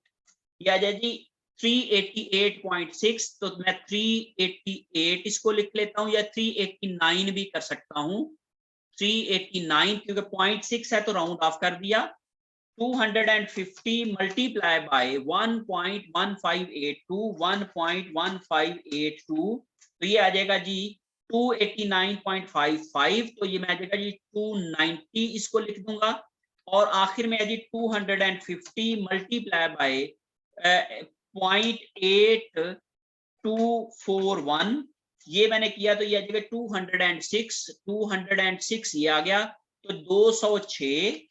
ये आ जाए जी 388.6। तो मैं 388 इसको लिख लेता हूं या 389 भी कर सकता हूं, 389 क्योंकि 0.6 है तो राउंड ऑफ कर दिया। 250 मल्टीप्लाई बाय 1.1582 1.1582 तो ये आ जाएगा जी 289.55 तो ये मैं आ जाएगा जी 290 इसको लिख दूंगा और आखिर में है जी 250 मल्टीप्लाई बाय 0.8241 ये मैंने किया तो ये आ जाएगा 206 ये आ गया तो 206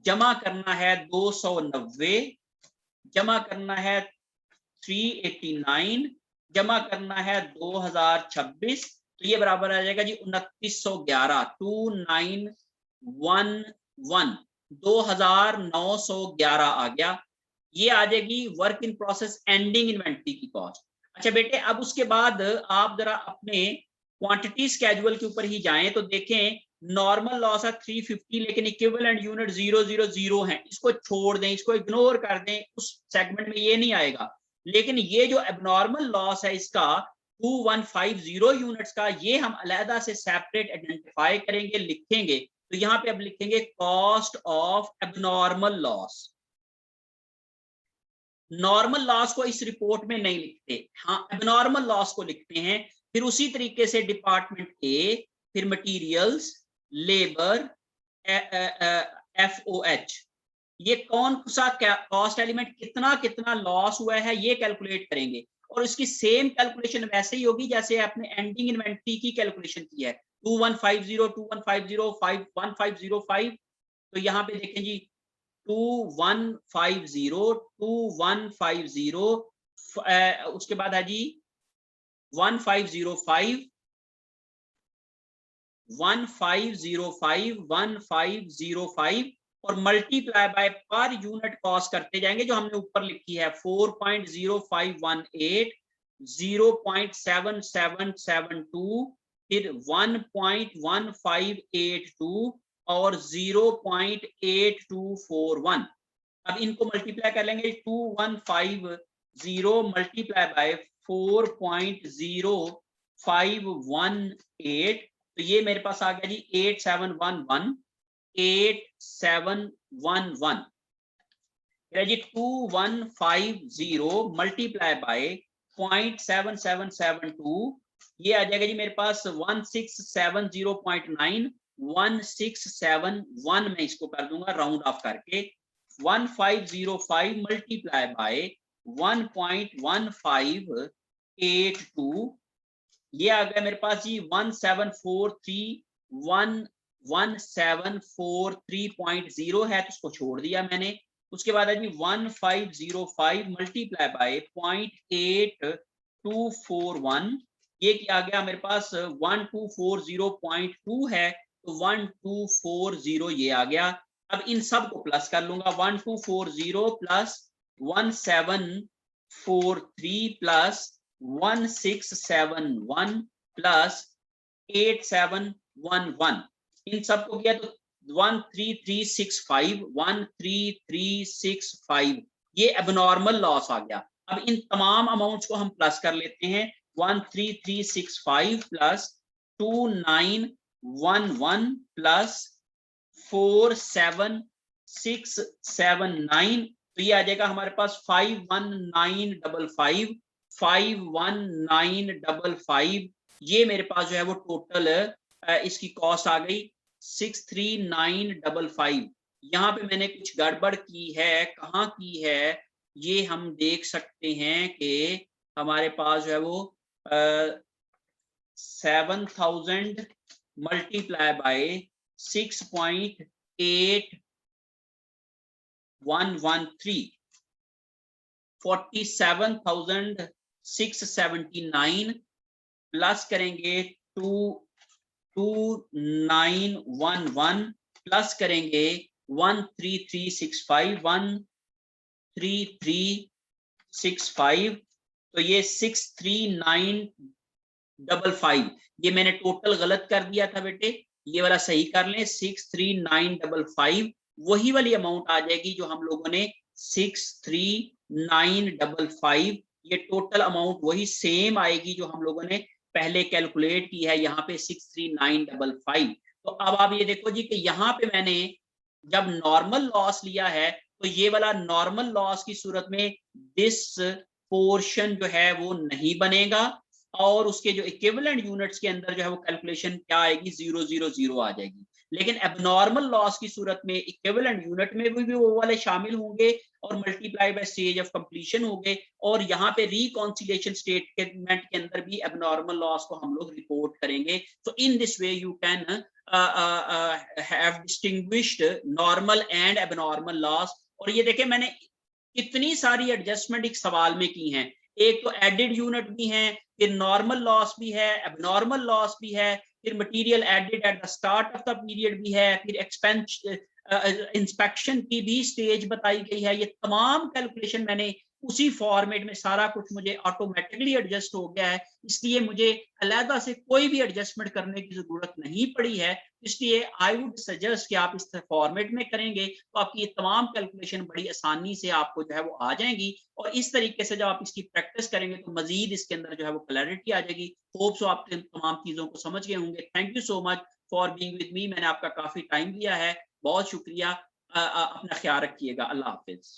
जमा करना है 290 जमा करना है 389 जमा करना है 2026 तो ये बराबर आ जाएगा जी 2911 2911 2911 आ गया ये आ जाएगी work in process ending inventory की कॉस्ट। अच्छा बेटे अब उसके बाद आप जरा अपने क्वांटिटी स्केड्यूल के ऊपर ही जाएं तो देखें नॉर्मल लॉस है 350 लेकिन इक्विवेलेंट यूनिट 000 है इसको छोड़ दें इसको इग्नोर कर दें उस सेगमेंट में ये नहीं आएगा लेकिन ये जो एबनॉर्मल लॉस है इसका 2150 यूनिट्स का ये हम अलहदा से सेपरेट आइडेंटिफाई करेंगे लिखेंगे तो यहाँ पे अब लिखेंगे cost of abnormal loss. Normal loss को इस रिपोर्ट में नहीं लिखते हाँ एबनॉर्मल लॉस को लिखते हैं फिर उसी तरीके से डिपार्टमेंट ए फिर मटीरियल्स लेबर FOH ये कौन सा कॉस्ट एलिमेंट कितना कितना लॉस हुआ है ये कैलकुलेट करेंगे और इसकी सेम कैलकुलेशन वैसे ही होगी जैसे आपने एंडिंग इन्वेंटरी की कैलकुलेशन की है 2150 2150 1505 तो यहाँ पे देखें जी 2150 उसके बाद है जी 1505 1505 और मल्टीप्लाई बाय पर यूनिट कॉस्ट करते जाएंगे जो हमने ऊपर लिखी है 4.0518 0.7772 फिर 1.1582 और 0.8241 अब इनको मल्टीप्लाई कर लेंगे 2150 मल्टीप्लाई बाय 4.0518 तो ये मेरे पास आ गया जी 8711 जी 2150 मल्टीप्लाई बाय 0.7772 ये आ जाएगा जी मेरे पास 1670.9 1671 में इसको कर दूंगा राउंड ऑफ करके 1505 मल्टीप्लाई बाय 1.1582 ये आ गया मेरे पास जी 1743 है तो उसको छोड़ दिया मैंने उसके बाद है जी 1505 मल्टीप्लाई बाय 0.8241 ये क्या आ गया मेरे पास 1240.2 है तो 1240 ये आ गया अब इन सब को प्लस कर लूंगा 1240 प्लस 1743 प्लस 1671 प्लस 8711 इन सबको किया तो 13365 ये एबनॉर्मल लॉस आ गया। अब इन तमाम अमाउंट्स को हम प्लस कर लेते हैं 13365 प्लस 2911 प्लस 47679 तो ये आ जाएगा हमारे पास 51955 ये मेरे पास जो है वो टोटल इसकी कॉस्ट आ गई 63955। यहाँ पे मैंने कुछ गड़बड़ की है कहाँ की है ये हम देख सकते हैं कि हमारे पास जो है वो 7000 मल्टीप्लाई बाय 6.8113 47,679 प्लस करेंगे 2911 प्लस करेंगे 13365 तो ये 63955 ये मैंने टोटल गलत कर दिया था बेटे ये वाला सही कर लें 63955 वही वाली अमाउंट आ जाएगी जो हम लोगों ने 63955 ये टोटल अमाउंट वही सेम आएगी जो हम लोगों ने पहले कैलकुलेट की है यहाँ पे 63955। तो अब आप ये देखो जी कि यहाँ पे मैंने जब नॉर्मल लॉस लिया है तो ये वाला नॉर्मल लॉस की सूरत में दिस पोर्शन जो है वो नहीं बनेगा और उसके जो इक्विवेलेंट यूनिट्स के अंदर जो है वो कैलकुलेशन क्या आएगी 000 आ जाएगी। लेकिन एबनॉर्मल लॉस की सूरत में इक्विवेलेंट यूनिट में भी वो वाले शामिल होंगे और multiply by stage of completion होंगे और यहाँ पे रिकॉन्सिलिएशन स्टेटमेंट के अंदर भी एबनॉर्मल लॉस को हम लोग रिपोर्ट करेंगे। So in this way you can have distinguished normal and abnormal loss। और ये देखें मैंने कितनी सारी एडजस्टमेंट एक सवाल में की हैं। एक तो एडेड यूनिट भी है, फिर नॉर्मल लॉस भी है, एबनॉर्मल लॉस भी है, फिर material added at the start of the period भी है, फिर एक्सपेंस इंस्पेक्शन की भी स्टेज बताई गई है। ये तमाम कैलकुलेशन मैंने उसी फॉर्मेट में सारा कुछ मुझे ऑटोमेटिकली एडजस्ट हो गया है, इसलिए मुझे अलहदा से कोई भी एडजस्टमेंट करने की जरूरत नहीं पड़ी है। इसलिए आई वुड सजेस्ट कि आप इस फॉर्मेट में करेंगे तो आपकी ये तमाम कैलकुलेशन बड़ी आसानी से आपको जो है वो आ जाएंगी और इस तरीके से जब आप इसकी प्रैक्टिस करेंगे तो मजीद इसके अंदर जो है वो क्लैरिटी आ जाएगी। होप सो आप तमाम चीजों को समझ गए होंगे। Thank you so much for being with me. मैंने आपका काफी टाइम लिया है, बहुत शुक्रिया। अपना ख्याल रखिएगा। अल्लाह हाफिज।